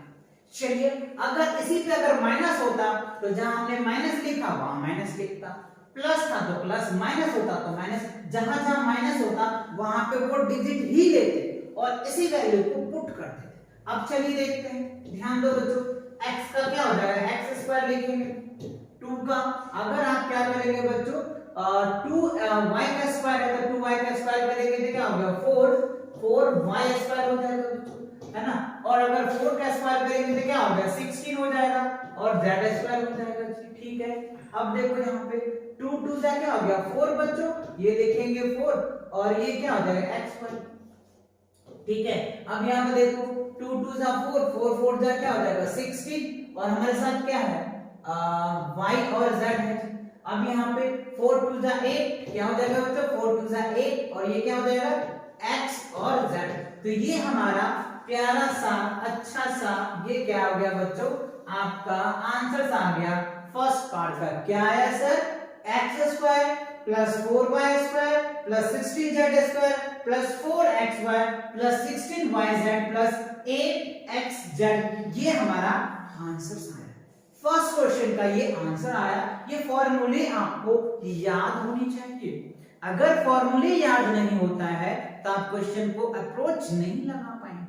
S1: चलिए अगर इसी पे अगर माइनस होता तो जहां हमने माइनस लिखा वहां माइनस लिखता, प्लस था तो प्लस, माइनस होता तो माइनस, जहां जहां माइनस होता वहां पे वो डिजिट ही लेते और इसी वैल्यू को पुट कर देते। अब चलिए देखते हैं, ध्यान दो बच्चों, x का क्या हो जाएगा x स्क्वायर लिखेंगे, 2 का अगर आप क्या करेंगे बच्चों 2y का स्क्वायर है तो 2y का स्क्वायर करेंगे तो क्या हो गया 4y स्क्वायर हो जाएगा बच्चों, है ना। और अगर 4 का स्क्वायर करेंगे तो क्या हो गया 16 हो जाएगा और z स्क्वायर हो जाएगा। ठीक है, अब देखो यहाँ पे 2 से क्या हो गया 4 बच्चों, ये लिखेंगे 4 और ये क्या हो जाएगा x स्क्वायर। ठीक है, अब यहाँ पे देखो 2 से 4, 4 जा क्या हो जाएगा 16 और हमारे साथ क्या है y और z है। अब यहाँ पे 4 जा 8 क्या हो जाएगा बच्चों 4 जा 8 और ये क्या हो जाएगा x और z। तो ये हमारा प्यारा सा अच्छा सा ये क्या हो गया बच्चों आपका आंसर आ गया फर्स्ट पार्ट का। क्या आया sir x square plus 4y square plus 16z square plus 4xy plus 16yz plus 8xz, ये हमारा आंसर आया। फर्स्ट क्वेश्चन का ये आंसर आया। ये फॉर्मूले आपको याद होनी चाहिए, अगर फॉर्मूले याद नहीं होता है तो आप क्वेश्चन को अप्रोच नहीं लगा पाएंगे।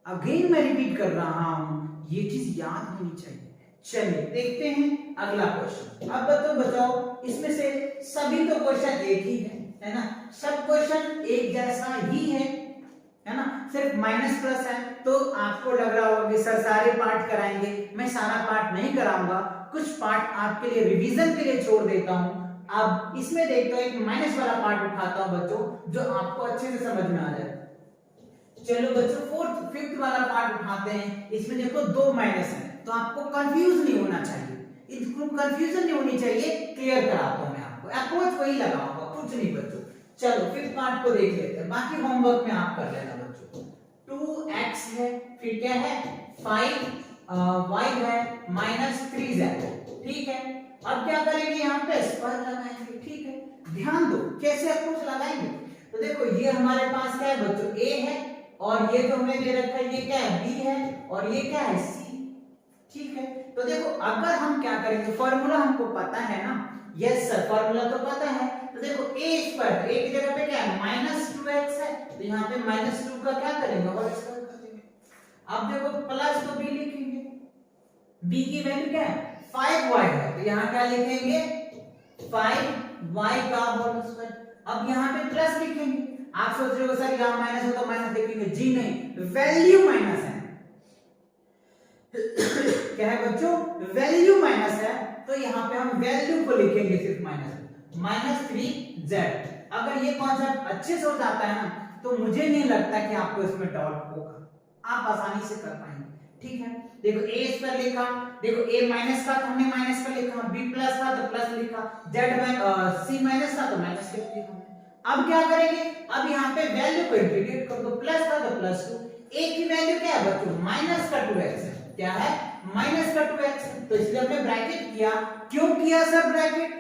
S1: अगेन मैं रिपीट कर रहा हूं, ये चीज याद होनी चाहिए। चलिए देखते हैं अगला क्वेश्चन। अब तो बताओ इसमें से सभी तो क्वेश्चन एक ही है ना, सब क्वेश्चन एक जैसा ही है। है ना, सिर्फ माइनस प्लस है। तो आपको लग रहा होगा कि सर सारे पार्ट कराएंगे, मैं सारा पार्ट नहीं कराऊंगा, कुछ पार्ट आपके लिए रिवीजन के लिए छोड़ देता हूं। अब इसमें देखते हो एक माइनस वाला पार्ट उठाता हूं बच्चों, जो आपको अच्छे से समझ में आ जाए। चलो बच्चों फोर्थ फिफ्थ वाला पार्ट उठाते हैं। इसमें देखो दो माइनस है, तो आपको कंफ्यूज नहीं होना चाहिए, इनको कंफ्यूजन नहीं होनी चाहिए, क्लियर कराता हूं मैं आपको, अप्रोच वही लगाऊंगा, कुछ नहीं बच्चों। चलो फिफ्थ पार्ट को देख लेते हैं, बाकी होमवर्क में आप कर लेना बच्चों। 2x है, फिर क्या है 5y है माइनस 3z, ठीक है। अब क्या करेंगे यहाँ पे स्क्वायर लगाएंगे, ठीक है। ध्यान दो कैसे अप्रोच लगाएंगे। तो देखो ये हमारे पास क्या है बच्चों a है, और ये तो हमने दे रखा है ये क्या है b है, और ये क्या है c, ठीक है। तो देखो अगर हम क्या करेंगे, फॉर्मूला हमको पता है ना, यस सर फॉर्मूला तो पता है। तो देखो a स्क्वायर, a की जगह पे क्या है माइनस 2x है, तो यहाँ पे माइनस 2 का क्या करेंगे होल स्क्वायर कर देंगे। अब देखो प्लस तो b लिखेंगे, b की वैल्यू क्या है 5y है, तो यहाँ क्या लिखेंगे 5y का होल स्क्वायर। अब यहाँ पे प्लस लिखेंगे। आप सोच रहे हो सर यहाँ माइनस हो तो माइनस लिखेंगे, जी नहीं, वैल्यू माइनस है क्या है बच्चों, वैल्यू माइनस है, तो यहाँ पे हम वैल्यू को लिखेंगे सिर्फ माइनस 3z। अगर ये कॉन्सेप्ट अच्छे से हो जाता है ना, तो मुझे नहीं लगता कि आपको इसमें डाउट होगा, आप आसानी से कर पाएंगे, ठीक है। देखो a स्क्वायर लिखा, देखो a माइनस का तो हमने माइनस का लिखा, b प्लस का तो प्लस लिखा, c माइनस का तो माइनस लिखा। अब क्या करेंगे, अब यहाँ पे वैल्यू को इंटीग्रेट कर दो, प्लस का तो प्लस 2, a की वैल्यू क्या है बच्चों माइनस का 2x है, क्या है माइनस का 2x है, तो इसलिए हमने ब्रैकेट किया। क्यों किया सर ब्रैकेट,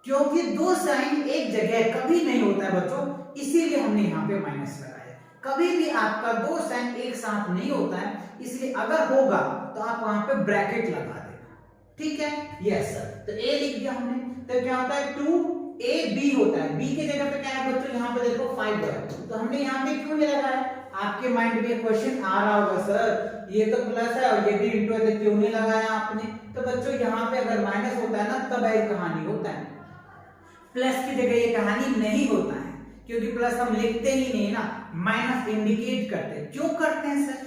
S1: क्योंकि दो साइन एक जगह कभी नहीं होता है बच्चों, इसीलिए हमने यहाँ पे माइनस लगाया। कभी भी आपका दो साइन एक साथ नहीं होता है, इसलिए अगर होगा तो आप वहां पे ब्रैकेट लगा देना, ठीक है। यस सर, तो a लिख दिया हमने, तो क्या होता है 2ab होता है, b की जगह पे क्या है बच्चों यहाँ पे देखो 5 है, तो हमने यहाँ पे क्यों नहीं लगाया। आपके माइंड में क्वेश्चन आ रहा होगा सर ये तो प्लस है और ये भी इंटू है, तो क्यों नहीं लगाया आपने। तो बच्चों यहाँ पे अगर माइनस होता है ना तब ये कहानी होता है, प्लस की जगह ये कहानी नहीं होता है, क्योंकि प्लस हम लिखते ही नहीं ना, माइनस इंडिकेट करते हैं। क्यों करते हैं सर,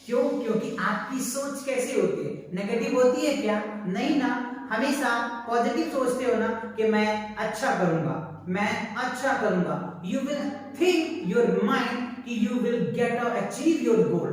S1: क्यों, क्योंकि आपकी सोच कैसी होती है, नेगेटिव होती है क्या, नहीं ना, हमेशा पॉजिटिव सोचते हो ना कि मैं अच्छा करूंगा, मैं अच्छा करूंगा। You will think your mind कि यू विल गेट और अचीव योर गोल,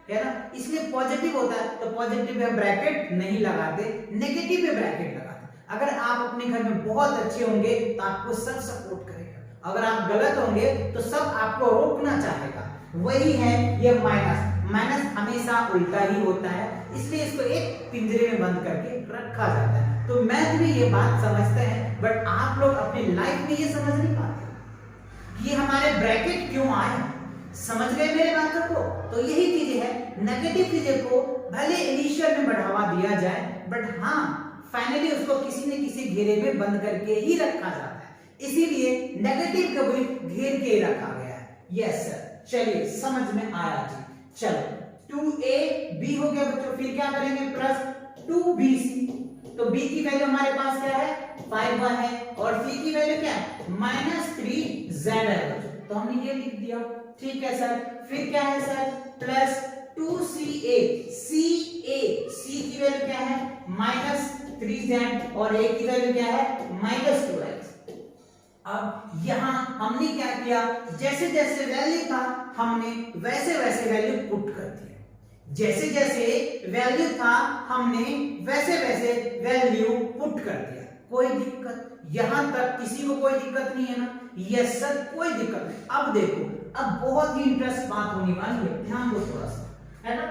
S1: है ना, इसलिए पॉजिटिव होता है। तो पॉजिटिव में ब्रैकेट नहीं लगाते, नेगेटिव में ब्रैकेट लगाते। अगर आप अपने घर में बहुत अच्छे होंगे तो आपको सब सपोर्ट करेगा, अगर आप गलत होंगे तो सब आपको रोकना चाहेगा। वही है ये माइनस हमेशा उल्टा ही होता है, इसलिए इसको एक पिंजरे में बंद करके रखा जाता है। तो मैथ में ये बात समझते हैं, बट आप लोग अपनी लाइफ में ये समझ नहीं पाते ये हमारे ब्रैकेट क्यों आए। समझ गए मेरे बातों को। तो यही चीजें है, नेगेटिव चीजें को भले इनिशियल में बढ़ावा दिया जाए, बट हाँ फाइनली उसको किसी न किसी घेरे में बंद करके ही रखा जाता है, इसीलिए नेगेटिव को भी घेर के रखा गया है। यस सर, चलिए समझ में आया जी। चलो 2ab हो गया बच्चों, फिर क्या करेंगे प्लस 2bc। तो b की वैल्यू हमारे पास क्या है 5y है, और c की वैल्यू क्या है -3z है बच्चों, तो हमने ये लिख दिया, ठीक है सर। फिर क्या है सर प्लस 2ca, c की वैल्यू क्या है -3z, और a की वैल्यू क्या है -2x। अब यहां हमने क्या किया, जैसे जैसे वैल्यू था हमने वैसे वैसे वैल्यू पुट कर दिया, जैसे जैसे वैल्यू था हमने वैसे वैसे वैल्यू पुट कर दिया। कोई दिक्कत यहां तक, किसी को कोई दिक्कत नहीं है ना। यस सर, कोई दिक्कत नहीं। अब देखो, अब बहुत ही इंटरेस्ट बात होने वाली है, ध्यान दो थोड़ा सा, है ना।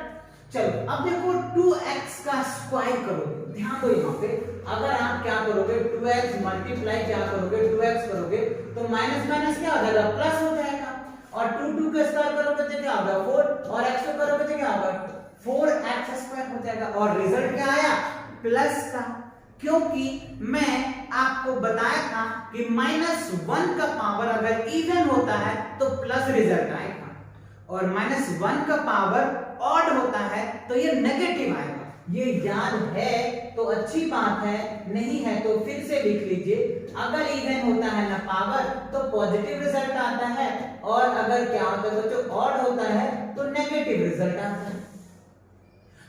S1: चलो अब देखो 2x का स्क्वायर करोगे, ध्यान दो यहाँ पे, अगर आप क्या करोगे 2x मल्टीप्लाई क्या करोगे 2x करोगे तो माइनस माइनस क्या हो जाएगा प्लस हो जाएगा, और 2 का स्क्वायर करोगे तो क्या होगा 4, और x को करोगे तो क्या होगा 4x स्क्वायर हो जाएगा, और रिजल्ट क्या आया प्लस का। क्योंकि मैं आपको बताया था कि -1 का पावर अगर इवन होता है तो प्लस रिजल्ट आएगा, और -1 का पावर ऑड होता है तो ये नेगेटिव आएगा। ये याद है तो अच्छी बात है, नहीं है तो फिर से लिख लीजिए। अगर इवन होता है ना पावर तो पॉजिटिव रिजल्ट आता है, और अगर क्या होता है बच्चों ऑड होता है तो नेगेटिव रिजल्ट आता है।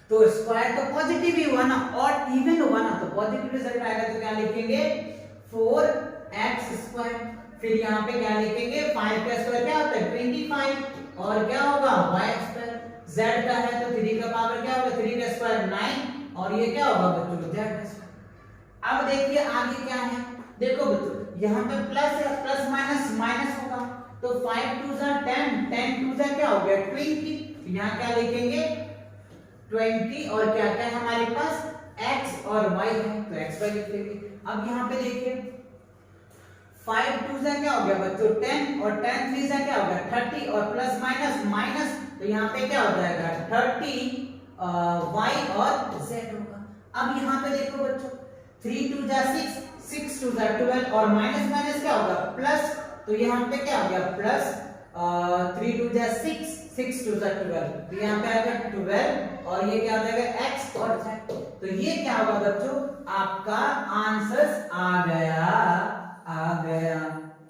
S1: तो स्क्वायर तो पॉजिटिव ही हुआ ना, और इवन हुआ ना, तो पॉजिटिव रिजल्ट आएगा। तो क्या लिखेंगे 4x स्क्वायर। फिर यहाँ पे क्या लिखेंगे 5 का स्क्वायर क्या होता है 25, और क्या होगा y स्क्वायर। z का है तो 3 का पावर क्या होगा 3 का स्क्वायर 9, और ये क्या होगा बच्चों z का स्क्वायर। अब देखिए आगे क्या है, देखो बच्चों यहाँ पे प्लस है, प्लस माइनस माइनस होगा, तो 5 2 जा 10, 10 2 जा क्या हो गया 20। यहाँ क्या लिखेंगे 20, और क्या क्या है हमारे पास x और y है, तो x y लिख लेंगे। अब यहाँ पे देखिए 5 2 जा क्या हो गया बच्चों 10, और 10 3 जा क्या हो गया 30, और प्लस माइनस माइनस, तो यहाँ पे क्या हो जाएगा 30 y और z होगा। अब यहाँ पे देखो बच्चों 3 2 जा 6, 6 2 जा 12, और माइनस माइनस क्या होगा प्लस, तो यहाँ पे क्या हो गया प्लस 3 2 जा 6, 6 2 जा 12, तो यहाँ पे आएगा 12, और ये क्या हो जाएगा x और z। तो ये क्या होगा बच्चों आपका आंसर आ गया।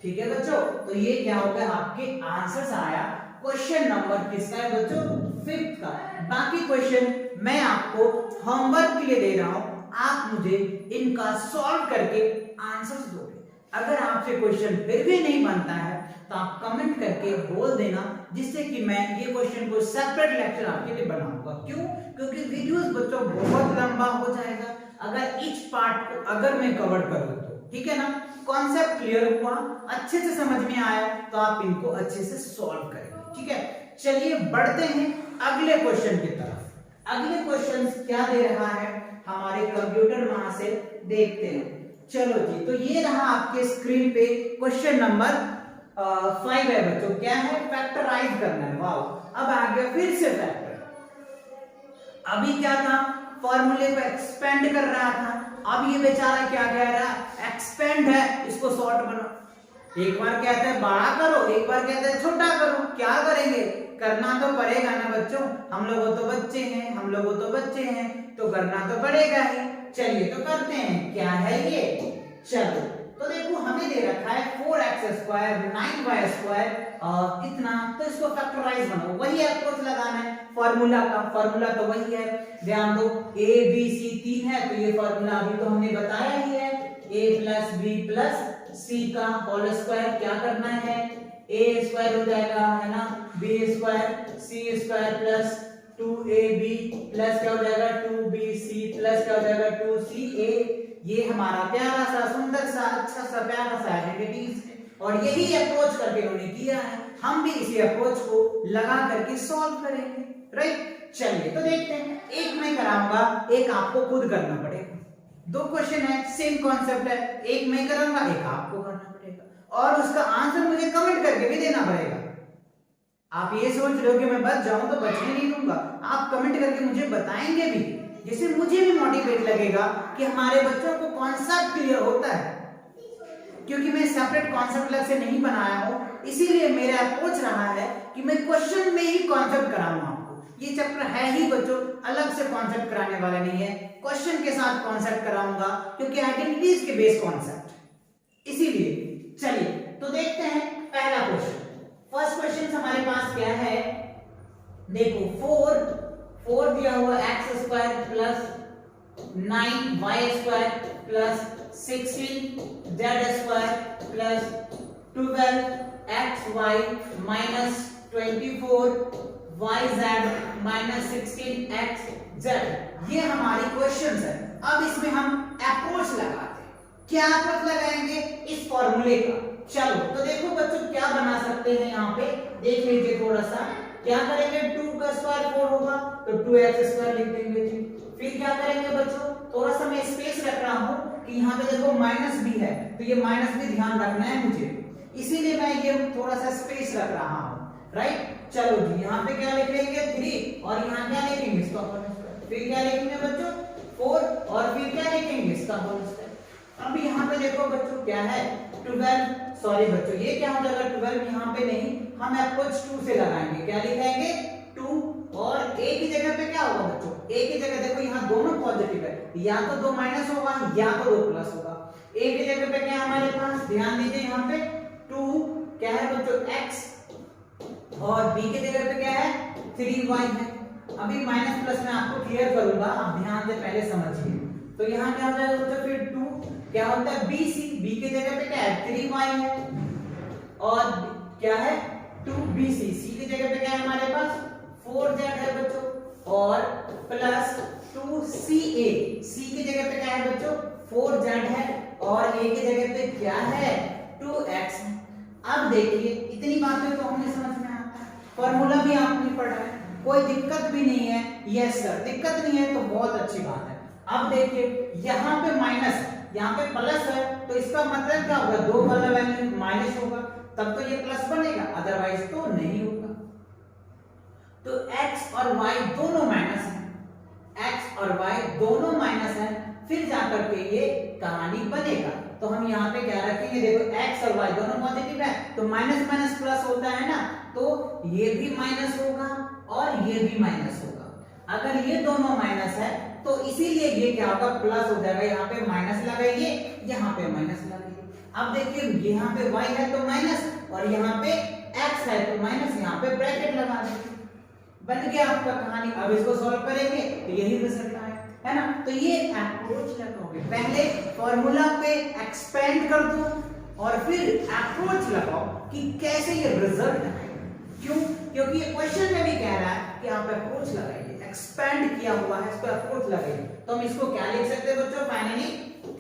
S1: ठीक है बच्चों, तो ये क्या होगा आपके आंसर्स आया। क्वेश्चन नंबर किसका है बच्चों 5th का। बाकी क्वेश्चन मैं आपको होमवर्क के लिए दे रहा हूं, आप मुझे इनका सॉल्व करके आंसर्स दोगे। अगर आपसे क्वेश्चन फिर भी नहीं बनता है तो आप कमेंट करके बोल देना, जिससे कि मैं ये क्वेश्चन को सेपरेट लेक्चर आपके लिए बनाऊंगा। क्यों? क्योंकि वीडियोस बच्चों बहुत लंबा हो जाएगा अगर ईच पार्ट को अगर मैं कवर करूं तो। ठीक है ना, कॉन्सेप्ट क्लियर हुआ, अच्छे से समझ में आया तो आप इनको अच्छे से सॉल्व करेंगे। ठीक है, चलिए बढ़ते हैं अगले क्वेश्चन की तरफ। अगले क्वेश्चन क्या दे रहा है हमारे कंप्यूटर वहां से देखते हैं। चलो जी, तो ये रहा आपके स्क्रीन पे क्वेश्चन नंबर 5 है बच्चों। क्या है फैक्टराइज करना है। वाओ, अब आ गया फिर से फैक्टर। अभी क्या था फॉर्मूले को एक्सपेंड कर रहा था, अब ये बेचारा क्या कह रहा है एक्सपेंड है, इसको शॉर्ट बना। एक बार कहता है बड़ा करो, एक बार कहता है छोटा करो, क्या करेंगे करना तो पड़ेगा ना बच्चों, हम लोग तो बच्चे हैं तो करना तो पड़ेगा ही। चलिए तो करते हैं, क्या है ये। चलो तो देखो हमें दे रखा है 4x स्क्वायर 9y स्क्वायर इतना, तो इसको फैक्टराइज बनाओ। वही अप्रोच लगाना है फॉर्मूला का, फॉर्मूला तो वही है। ध्यान दो a b c 3 है, तो ये फॉर्मूला अभी तो हमने बताया ही है, a plus b plus c का होल स्क्वायर। क्या करना है a स्क्वायर हो जाएगा है ना, b square c square plus 2ab plus क्या हो जाएगा 2bc प्लस क्या हो जाएगा 2ca। ये हमारा प्यारा सा सुंदर सा अच्छा सा प्यारा सा आइडेंटिटीज है, और यही अप्रोच करके उन्होंने किया है। हम भी इसी अप्रोच को लगा करके सॉल्व करेंगे। राइट, चलिए तो देखते हैं। एक मैं कराऊंगा, एक आपको खुद करना पड़ेगा। दो क्वेश्चन है, सेम कॉन्सेप्ट है, एक मैं करूंगा एक आपको करना पड़ेगा, और उसका आंसर मुझे कमेंट करके भी देना पड़ेगा। आप ये सोच रहे हो कि मैं बच जाऊं तो बचने नहीं दूंगा, आप कमेंट करके मुझे बताएंगे भी, जिससे मुझे भी मोटिवेट लगेगा कि हमारे बच्चों को कॉन्सेप्ट क्लियर होता है। क्योंकि मैं सेपरेट कॉन्सेप्ट अलग से नहीं बनाया हूं, इसीलिए मेरा अप्रोच रहा है कि मैं क्वेश्चन में ही कॉन्सेप्ट कराऊंगा आपको। ये चैप्टर है ही बच्चों अलग से कॉन्सेप्ट कराने वाला नहीं है, क्वेश्चन के साथ कॉन्सेप्ट कराऊंगा, क्योंकि आइडेंटिटीज के बेस कॉन्सेप्ट। इसीलिए चलिए तो देखते हैं पहला क्वेश्चन। फर्स्ट क्वेश्चन हमारे पास क्या है, देखो 4 दिया हुआ x square plus 9y square plus 16z square plus 12xy minus 24yz minus 16xz, ये हमारी क्वेश्चंस है। अब इसमें हम अप्रोच लगाते हैं। क्या अप्रोच लगाएंगे इस फॉर्मूले का। चलो तो देखो बच्चों क्या बना सकते हैं, यहाँ पे देख लीजिए थोड़ा सा। क्या करेंगे 2 का स्क्वायर 4 होगा तो 2x स्क्वायर लिख देंगे जी। फिर क्या करेंगे बच्चों, थोड़ा सा मैं स्पेस रख रहा हूं कि यहाँ पे देखो माइनस भी है, तो ये माइनस भी ध्यान रखना है मुझे, इसीलिए मैं ये थोड़ा सा स्पेस रख रहा हूं। राइट, चलो जी यहाँ पे क्या लिख लेंगे 3, और यहाँ क्या लिखेंगे इसका होल स्क्वायर। फिर क्या लिखेंगे बच्चों 4, और फिर क्या लिखेंगे इसका होल स्क्वायर। अब यहाँ पे देखो बच्चों क्या है 12, सॉरी बच्चों ये क्या हो जाएगा 12 यहाँ पे नहीं, हम अप्रोच 2 से लगाएंगे। क्या लिखाएंगे 2 और a की जगह पे क्या होगा बच्चों, a की जगह देखो यहाँ दोनों पॉजिटिव है, या तो 2 माइनस होगा या तो 2 प्लस होगा। a की जगह पे क्या है हमारे पास, ध्यान दीजिए यहाँ पे 2 क्या है बच्चों x, और b की जगह पे क्या है 3y है। अभी माइनस प्लस में आपको क्लियर करूंगा, आप ध्यान से पहले समझिए। तो यहाँ क्या हो जाएगा बच्चों, फिर 2 क्या होता है bc, b की जगह पे क्या है 3y है, और क्या है 2bc, c की जगह पे क्या है हमारे पास 4z है बच्चों, और प्लस 2ca, c की जगह पे क्या है बच्चों 4z है, और a की जगह पे क्या है 2x है। अब देखिए इतनी बातें तो हमें समझ में आता है, फॉर्मूला भी आपने पढ़ा है, कोई दिक्कत भी नहीं है। यस सर, दिक्कत नहीं है तो बहुत अच्छी बात है। अब देखिए यहाँ पे माइनस है, यहाँ पे प्लस है, तो इसका मतलब क्या होगा, 2 वाला वैल्यू माइनस होगा, तब तो ये प्लस बनेगा, अदरवाइज तो नहीं होगा। तो x और y दोनों माइनस है, x और y दोनों माइनस है, फिर जाकर के ये कहानी बनेगा। तो हम यहाँ पे क्या रखेंगे, देखो x और y दोनों पॉजिटिव है, तो माइनस माइनस प्लस होता है ना, तो ये भी माइनस होगा और ये भी माइनस होगा। अगर ये दोनों माइनस है तो इसीलिए ये क्या होगा, प्लस हो जाएगा। यहाँ पे माइनस लगाइए, यहाँ पे माइनस लगाइए। अब देखिए यहाँ पे y है तो माइनस, और यहाँ पे x है तो माइनस, यहाँ पे ब्रैकेट लगा देंगे, बन गया आपका कहानी। अब इसको सॉल्व करेंगे तो यही रिजल्ट आएगा, है ना। तो ये अप्रोच लगाओगे, पहले फॉर्मूला पे एक्सपेंड कर दो और फिर अप्रोच लगाओ कि कैसे ये रिजल्ट आएगा। क्यों? क्योंकि ये क्वेश्चन में भी कह रहा है कि आप अप्रोच लगाइए, एक्सपेंड किया हुआ है, इस पर अप्रोच लगाइए। तो हम इसको क्या लिख सकते हैं बच्चों फाइनली,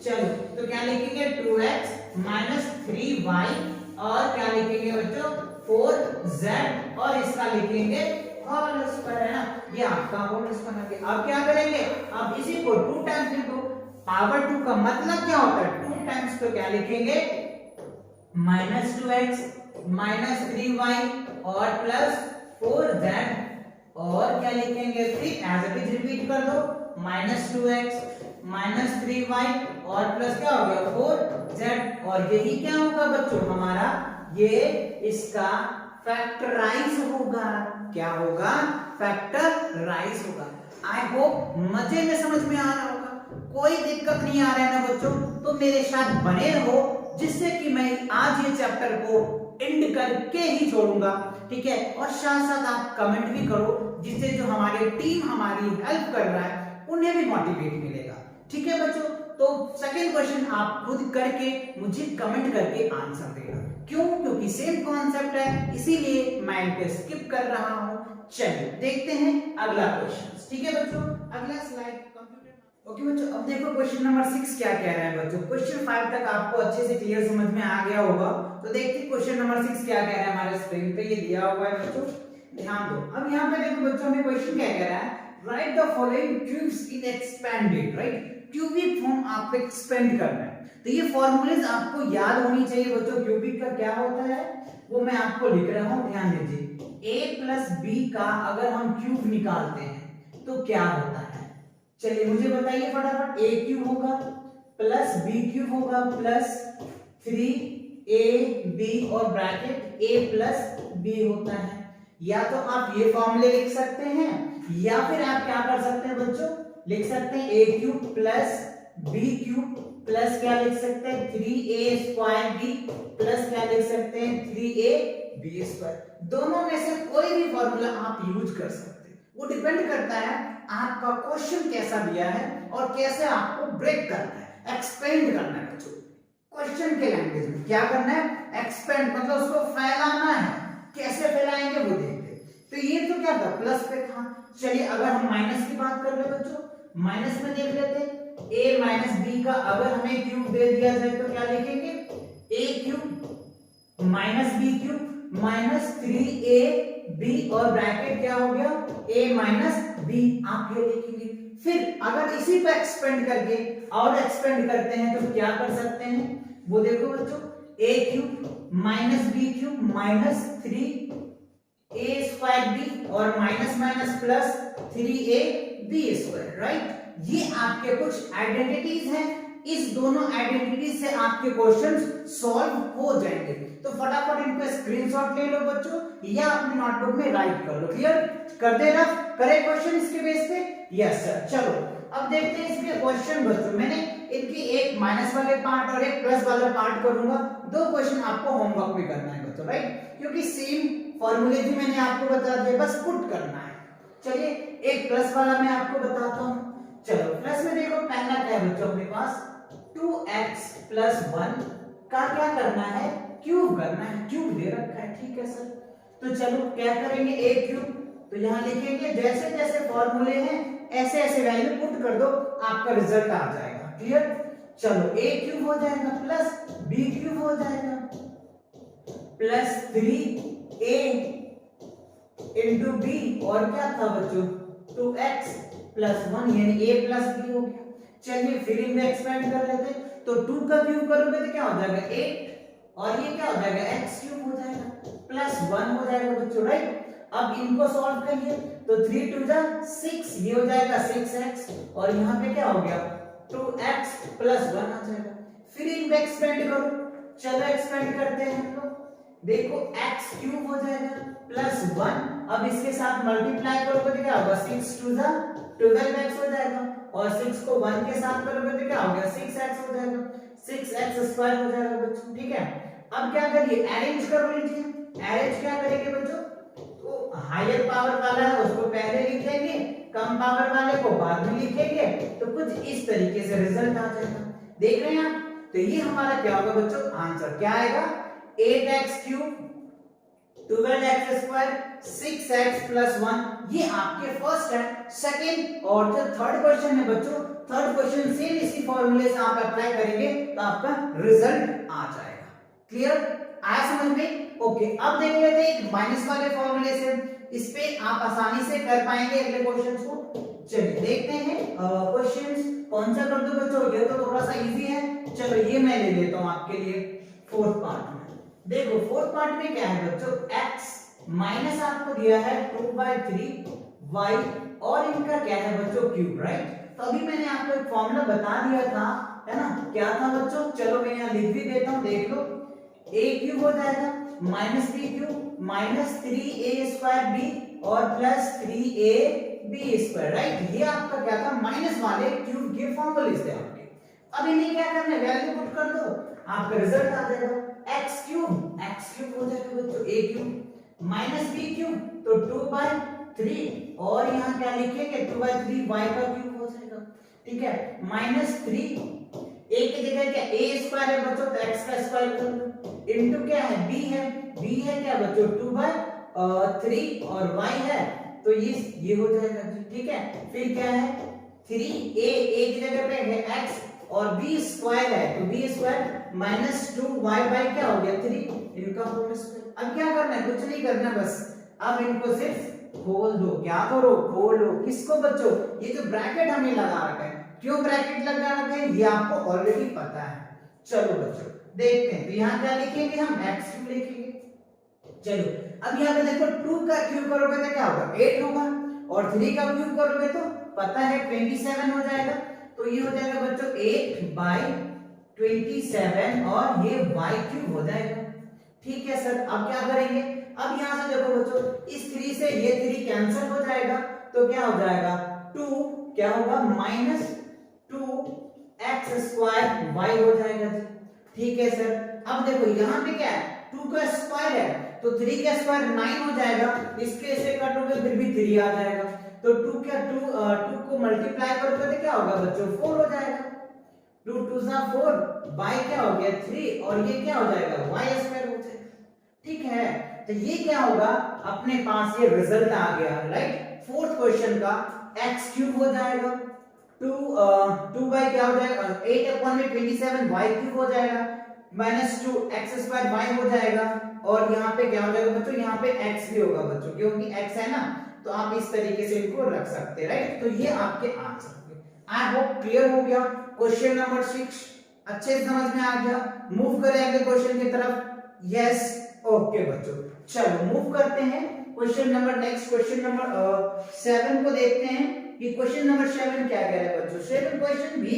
S1: चलो तो क्या लिखेंगे 2x माइनस 3y, और क्या लिखेंगे बच्चों 4z, और इसका लिखेंगे होल स्क्वायर, है ना, ये आपका होल स्क्वायर आ गया। अब क्या करेंगे, अब इसी को 2 टाइम्स लिखो, पावर 2 का मतलब क्या होता है 2 टाइम्स, तो क्या लिखेंगे माइनस 2x माइनस 3y और प्लस 4z, और क्या लिखेंगे फिर एज इट इज रिपीट कर दो, माइनस 2x माइनस 3y और प्लस क्या हो गया 4z, और यही क्या होगा बच्चों हमारा, ये इसका फैक्टराइज होगा। क्या होगा, फैक्टराइज होगा। आई होप मजे में समझ में आ रहा होगा, कोई दिक्कत नहीं आ रहा है ना बच्चों, तो मेरे साथ बने रहो, जिससे कि मैं आज ये चैप्टर को एंड करके ही छोड़ूंगा, ठीक है। और साथ साथ आप कमेंट भी करो, जिससे जो हमारी टीम हमारी हेल्प कर रहा है उन्हें भी मोटिवेट मिलेगा, ठीक है बच्चों। तो सेकंड क्वेश्चन आप खुद करके मुझे कमेंट करके आंसर देना। क्यों? क्योंकि सेम कॉन्सेप्ट है, इसीलिए मैं इनको स्किप कर रहा हूं। चलिए देखते हैं अगला क्वेश्चन, ठीक है बच्चों। अगला स्लाइड कंप्यूटर। ओके बच्चों, अब देखो क्वेश्चन नंबर 6 क्या कह रहा है बच्चों। क्वेश्चन 5 तक आपको अच्छे से क्लियर समझ में आ गया होगा, तो देखते हैं क्वेश्चन नंबर 6 क्या कह रहा है। हमारे स्क्रीन पे ये दिया हुआ है बच्चों, ध्यान दो। अब यहाँ पे देखो बच्चों, हमें क्वेश्चन क्या कह रहा है, right the following cubes in expanded, right, cubic form आपको एक्सपेंड करना है। तो ये फॉर्मूलेज आपको याद होनी चाहिए बच्चों। क्यूबिक का क्या होता है वो मैं आपको लिख रहा हूं, ध्यान दीजिए। a प्लस बी का अगर हम क्यूब निकालते हैं तो क्या होता है, चलिए मुझे बताइए फटाफट। a क्यूब होगा प्लस b क्यूब होगा प्लस 3ab और ब्रैकेट a प्लस b होता है। या तो आप ये फॉर्मूले लिख सकते हैं, या फिर आप क्या कर सकते हैं बच्चों, लिख सकते हैं a cube plus b cube plus क्या लिख सकते हैं 3a स्क्वायर b प्लस क्या लिख सकते हैं 3ab स्क्वायर। दोनों में से कोई भी फॉर्मूला आप यूज कर सकते हैं, वो डिपेंड करता है आपका क्वेश्चन कैसा दिया है और कैसे आपको ब्रेक करना है, एक्सपेंड करना है बच्चों। क्वेश्चन के लैंग्वेज में क्या करना है, एक्सपेंड, मतलब उसको फैलाना है। कैसे फैलाएंगे वो देखते हैं। तो ये तो क्या था, प्लस पे था। चलिए अगर हम माइनस की बात कर ले बच्चों, माइनस में देख लेते हैं। a माइनस b का अगर हमें क्यूब दे दिया जाए तो क्या लिखेंगे, a cube minus b cube minus 3ab और ब्रैकेट क्या हो गया a माइनस b, आप ये लिखेंगे। फिर अगर इसी पे एक्सपेंड करके और एक्सपेंड करते हैं तो क्या कर सकते हैं, वो देखो बच्चों, a cube minus b cube minus 3a square b और minus minus plus 3ab square, right. ये आपके कुछ आइडेंटिटीज हैं इस दोनों आइडेंटिटी से आपके क्वेश्चंस सॉल्व हो जाएंगे। तो फटाफट इनको स्क्रीनशॉट ले लो बच्चों या अपनी नोटबुक में राइट कर लो। क्लियर? कर दे रफ करे क्वेश्चन इसके बेस पे? Yes sir. चलो अब देखते हैं इसके क्वेश्चन बच्चों। मैंने इनकी एक माइनस वाले पार्ट और एक प्लस वाला पार्ट करूंगा। दो क्वेश्चन आपको होमवर्क में करना है बच्चों, राइट? क्योंकि सेम फॉर्मूले भी मैंने आपको बता दिया, बस पुट करना है। चलिए एक प्लस वाला मैं आपको बताता हूं। चलो प्लस में देखो पहला क्या है बच्चों अपने पास 2x + 1 का क्या करना है, क्यूब करना है। क्यूब दे रखा है, ठीक है सर। तो चलो क्या करेंगे, a क्यूब। तो यहां लिखेंगे जैसे जैसे फॉर्मूले हैं ऐसे ऐसे वैल्यू पुट कर दो, आपका रिजल्ट आ जाएगा। क्लियर? चलो a क्यूब हो जाएगा प्लस b क्यूब हो जाएगा प्लस 3a इंटू b और क्या था बच्चों 2x + 1 यानी a + b हो गया। चलिए फिर इनमें एक्सपेंड कर लेते हैं। तो 2 का क्यूब करोगे तो क्या हो जाएगा 8 और ये क्या हो जाएगा x क्यूब हो जाएगा प्लस 1 हो जाएगा बच्चों, राइट? अब इनको सॉल्व करिए तो 3 2 जा 6 ये हो जाएगा 6x और यहाँ पे क्या हो गया 2x + 1 आ जाएगा। फिर इनको एक्सपेंड करो। चलो एक्सपेंड करते हैं हम लोग। देखो x क्यूब हो जाएगा प्लस 1। अब इसके साथ मल्टीप्लाई करोगे तो क्या होगा 6 2 जा 12x हो जाएगा और 6 को 1 के साथ करोगे तो क्या हो गया 6x हो जाएगा 6x² हो जाएगा बच्चों, ठीक है? अब क्या करिए अरेंज कर लीजिए। अरेंज क्या करेंगे बच्चों, तो हायर पावर वाला है उसको पहले लिख देंगे, कम पावर वाले को बाद में लिखेंगे, तो कुछ इस तरीके से रिजल्ट आ जाएगा। देख रहे हैं आप? तो ये हमारा क्या होगा बच्चों, आंसर क्या आएगा 8x क्यूब 12x² 6x + 1। ये आपके फर्स्ट है। सेकंड और जो थर्ड क्वेश्चन है बच्चों, थर्ड क्वेश्चन सेम इसी फॉर्मूले से आप अप्लाई करेंगे तो आपका रिजल्ट आ जाएगा। क्लियर? आया समझ में? ओके अब देख लेते हैं एक माइनस वाले फॉर्मूले से। इस पे आप आसानी से कर पाएंगे अगले क्वेश्चंस को। चलिए देखते हैं क्वेश्चंस कौन सा कर दो बच्चों, ये तो थोड़ा सा इजी है। चलो ये मैं ले लेता हूं आपके लिए फोर्थ पार्ट में। देखो फोर्थ पार्ट में क्या है बच्चों, x माइनस आपको दिया है 2/3 y और इनका क्या है बच्चों क्यूब, राइट? तो अभी मैंने आपको एक फॉर्मूला बता दिया था, है ना? क्या था बच्चों, चलो मैं यहाँ लिख भी देता हूँ, देख लो। a क्यूब हो जाएगा minus b cube minus 3a² और प्लस 3ab², राइट? ये आपका क्या था, माइनस वाले क्यूब के फॉर्मूले थे आपके। अब इन्हें क्या करना है, वैल्यू पुट कर दो, आपका रिजल्ट आ जाएगा x क्यूब हो जाएगा बच्चों a cube minus b cube तो 2/3 और यहाँ क्या लिखेंगे 2/3 y का क्यूब हो जाएगा, ठीक है? -3 a की जगह क्या a² है बच्चों तो x का स्क्वायर कर लो इनटू क्या है b है क्या बच्चों 2/3 और y है तो ये हो जाएगा जी, ठीक है? फिर क्या है 3a की जगह पे है x और b² है तो b² -2y क्या हो गया 3 इनका होल स्क्वायर। अब क्या करना है, कुछ नहीं करना, बस अब इनको सिर्फ खोल दो। क्या करो, खोलो। किसको बच्चों, ये जो ब्रैकेट हमें लगा रखा है, क्यों ब्रैकेट लगा रखा है ये आपको ऑलरेडी पता है। चलो बच्चों देखते हैं, तो यहाँ क्या लिखेंगे हम x क्यूब लिखेंगे। चलो अब यहाँ पे देखो 2 का क्यूब करोगे तो क्या होगा 8 होगा और 3 का क्यूब करोगे तो पता है 27 हो जाएगा। तो ये हो जाएगा बच्चों 8/27 और ये y क्यूब हो जाएगा, ठीक है सर? अब क्या करेंगे, अब यहाँ से देखो बच्चों इस 3 से ये 3 कैंसिल हो जाएगा तो क्या हो जाएगा 2 क्या होगा -2x² y हो जाएगा जी, ठीक है सर? अब देखो यहाँ पे क्या है 2 का स्क्वायर है तो 3 का स्क्वायर 9 हो जाएगा, इसके से काटोगे फिर भी 3 आ जाएगा तो 2 को मल्टीप्लाई करोगे तो क्या होगा बच्चों 4 हो जाएगा। 2 2 जा 4 y क्या हो गया 3 और ये क्या हो जाएगा y² हो जाएगा, ठीक है? तो ये क्या होगा अपने पास ये रिजल्ट आ गया, राइट? फोर्थ क्वेश्चन का x क्यूब हो जाएगा 2y क्या हो जाएगा 8/27 y क्यूब हो जाएगा -2x² y हो जाएगा और यहाँ पे क्या हो जाएगा बच्चों, यहाँ पे x भी होगा बच्चों क्योंकि x है ना, तो आप इस तरीके से इनको रख सकते हैं, राइट? तो ये आपके आंसर होंगे। आई होप क्लियर हो गया। क्वेश्चन नंबर 6 अच्छे से समझ में आ गया। मूव करें अगले क्वेश्चन की तरफ। यस ओके बच्चों, चलो मूव करते हैं question number next question number 7 को देखते हैं कि क्वेश्चन नंबर 7 क्या कह रहा है बच्चों। 7 क्वेश्चन भी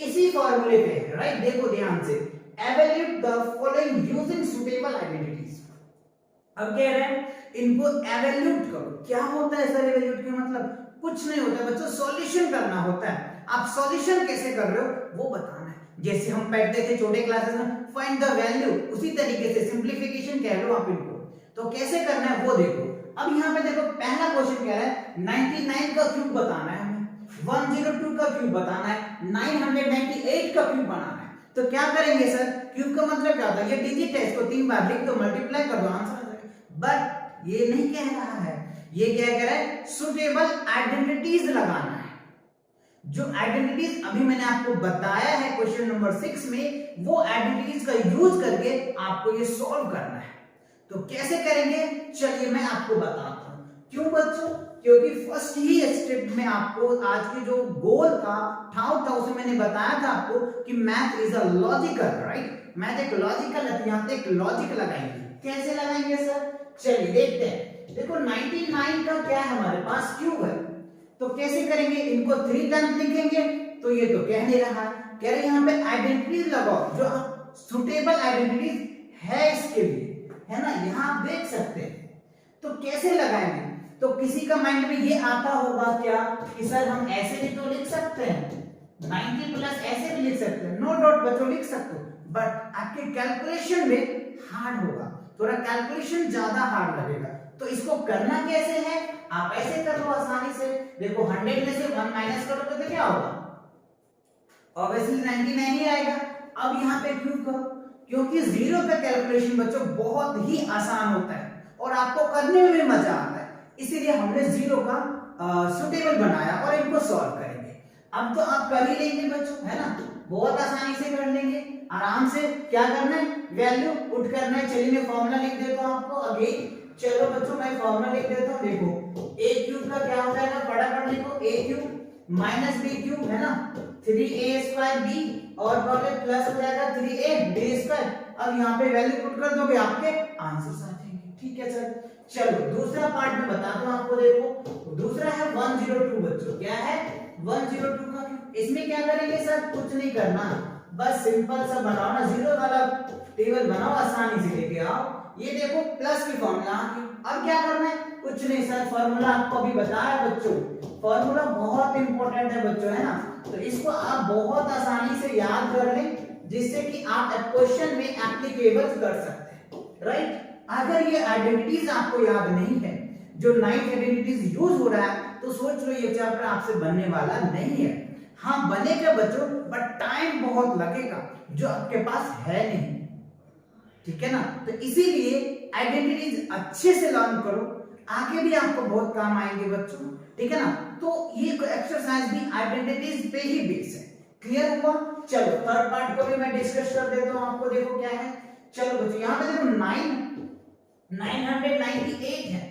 S1: इसी फॉर्मूले पे है, राइट। देखो ध्यान से, evaluate the following using suitable identities। अब कह रहे हैं इनको एवेल्यूट करो। क्या होता है सर एवेल्यूट का मतलब? कुछ नहीं होता बच्चों, सॉल्यूशन करना होता है। आप सॉल्यूशन कैसे कर रहे हो वो बताना है। जैसे हम पढ़ते थे छोटे क्लासेस में, फाइंड द वैल्यू, उसी तरीके से सिंप्लीफिकेशन कह लो आप इनको। तो कैसे करना है वो देखो। अब यहाँ पे देखो पहला क्वेश्चन कह रहा है 99 का क्यूब बताना है हमें, 102 का क्यूब बताना है, 998 का क्यूब बनाना है। तो क्या करेंगे सर? क्यूब का मतलब क्या होता है? ये डिजिट है, इसको 3 बार लिख दो, मल्टीप्लाई कर दो, आंसर आ जाएगा। बट ये नहीं कह रहा है, ये क्या कह रहा है? सुटेबल आइडेंटिटीज लगाना है। जो आइडेंटिटीज अभी मैंने आपको बताया है क्वेश्चन नंबर 6 में, वो आइडेंटिटीज का यूज करके आपको ये सॉल्व करना है। तो कैसे करेंगे चलिए मैं आपको बताता हूं। क्यों बच्चों? क्योंकि फर्स्ट ही स्टेप में आपको आज के जो गोल था ठाव था उसे मैंने बताया था आपको कि math is a logical, right. Math एक लॉजिकल है, यहां पे एक लॉजिक लगाएंगे। कैसे लगाएंगे सर? चलिए देखते हैं। देखो 99 का क्या है हमारे पास? क्यूब है। तो कैसे करेंगे? इनको 3 टाइम्स लिखेंगे। तो ये तो कह नहीं रहा है, कह रहे यहाँ पे आइडेंटिटीज लगाओ जो सुटेबल आइडेंटिटीज है इसके लिए, है ना, यहां आप देख सकते हैं। तो कैसे लगाएंगे? तो किसी का माइंड में ये आता होगा क्या कि सर हम ऐसे भी तो लिख सकते हैं, 90 प्लस ऐसे भी लिख सकते हैं। नो डाउट बच्चों लिख सकते हो, बट आपके कैलकुलेशन में हार्ड होगा, थोड़ा कैलकुलेशन ज्यादा हार्ड लगेगा। तो इसको करना कैसे है? आप ऐसे कर लो आसानी से। देखो 100 में से 1 माइनस करोगे तो क्या होगा? ऑब्वियसली 99 ही आएगा। अब यहाँ पे क्यूब करो, क्योंकि जीरो का कैलकुलेशन बच्चों बहुत ही आसान होता है और आपको करने में भी मजा आता है, इसीलिए हमने जीरो का सुटेबल बनाया और इनको सॉल्व करेंगे। अब तो आप कर ही लेंगे बच्चों, है ना, बहुत आसानी से कर लेंगे आराम से। क्या करना है? वैल्यू पुट करना है। चलिए मैं फॉर्मूला लिख देता हूं आपको अगेन। चलो बच्चों मैं फॉर्मूला लिख देता हूं। देखो a क्यूब का क्या हो जाएगा? फटाफट लिखो, a cube minus b cube, है ना, 3a स्क्वायर b और प्लस हो जाएगा 3a b स्क्वायर। अब यहाँ पे वैल्यू पुट कर दोगे आपके आंसर आ जाएंगे। ठीक है सर। चलो दूसरा पार्ट में बताता हूं आपको। देखो दूसरा है 102 बच्चों। क्या है? 102 का। इसमें क्या करेंगे सर? कुछ नहीं करना, बस सिंपल सा बनाओ ना, जीरो वाला टेबल बनाओ, आसानी से लेके आओ। ये देखो प्लस की फॉर्मूला आ गई। अब क्या करना है? कुछ नहीं सर, फॉर्मूला आपको अभी बताया बच्चों। फॉर्मूला बहुत इंपॉर्टेंट है बच्चों, है ना, तो इसको आप बहुत आसानी से याद कर लें जिससे कि आप क्वेश्चन में एप्लीकेबल कर सकते हैं, राइट। अगर ये आइडेंटिटीज आपको याद नहीं है, जो 9 आइडेंटिटीज यूज हो रहा है, तो सोच लो ये चैप्टर आपसे बनने वाला नहीं है। हाँ बनेगा बच्चों, बट टाइम बहुत लगेगा जो आपके पास है नहीं, ठीक है ना। तो इसीलिए आइडेंटिटीज अच्छे से लर्न करो, आगे भी आपको बहुत काम आएंगे बच्चों, ठीक है ना। तो ये एक्सरसाइज भी आइडेंटिटीज पे ही बेस है। क्लियर हुआ? चलो थर्ड पार्ट को भी मैं डिस्कस कर देता हूं आपको। देखो क्या है, चलो बच्चों यहाँ पे देखो 998 है।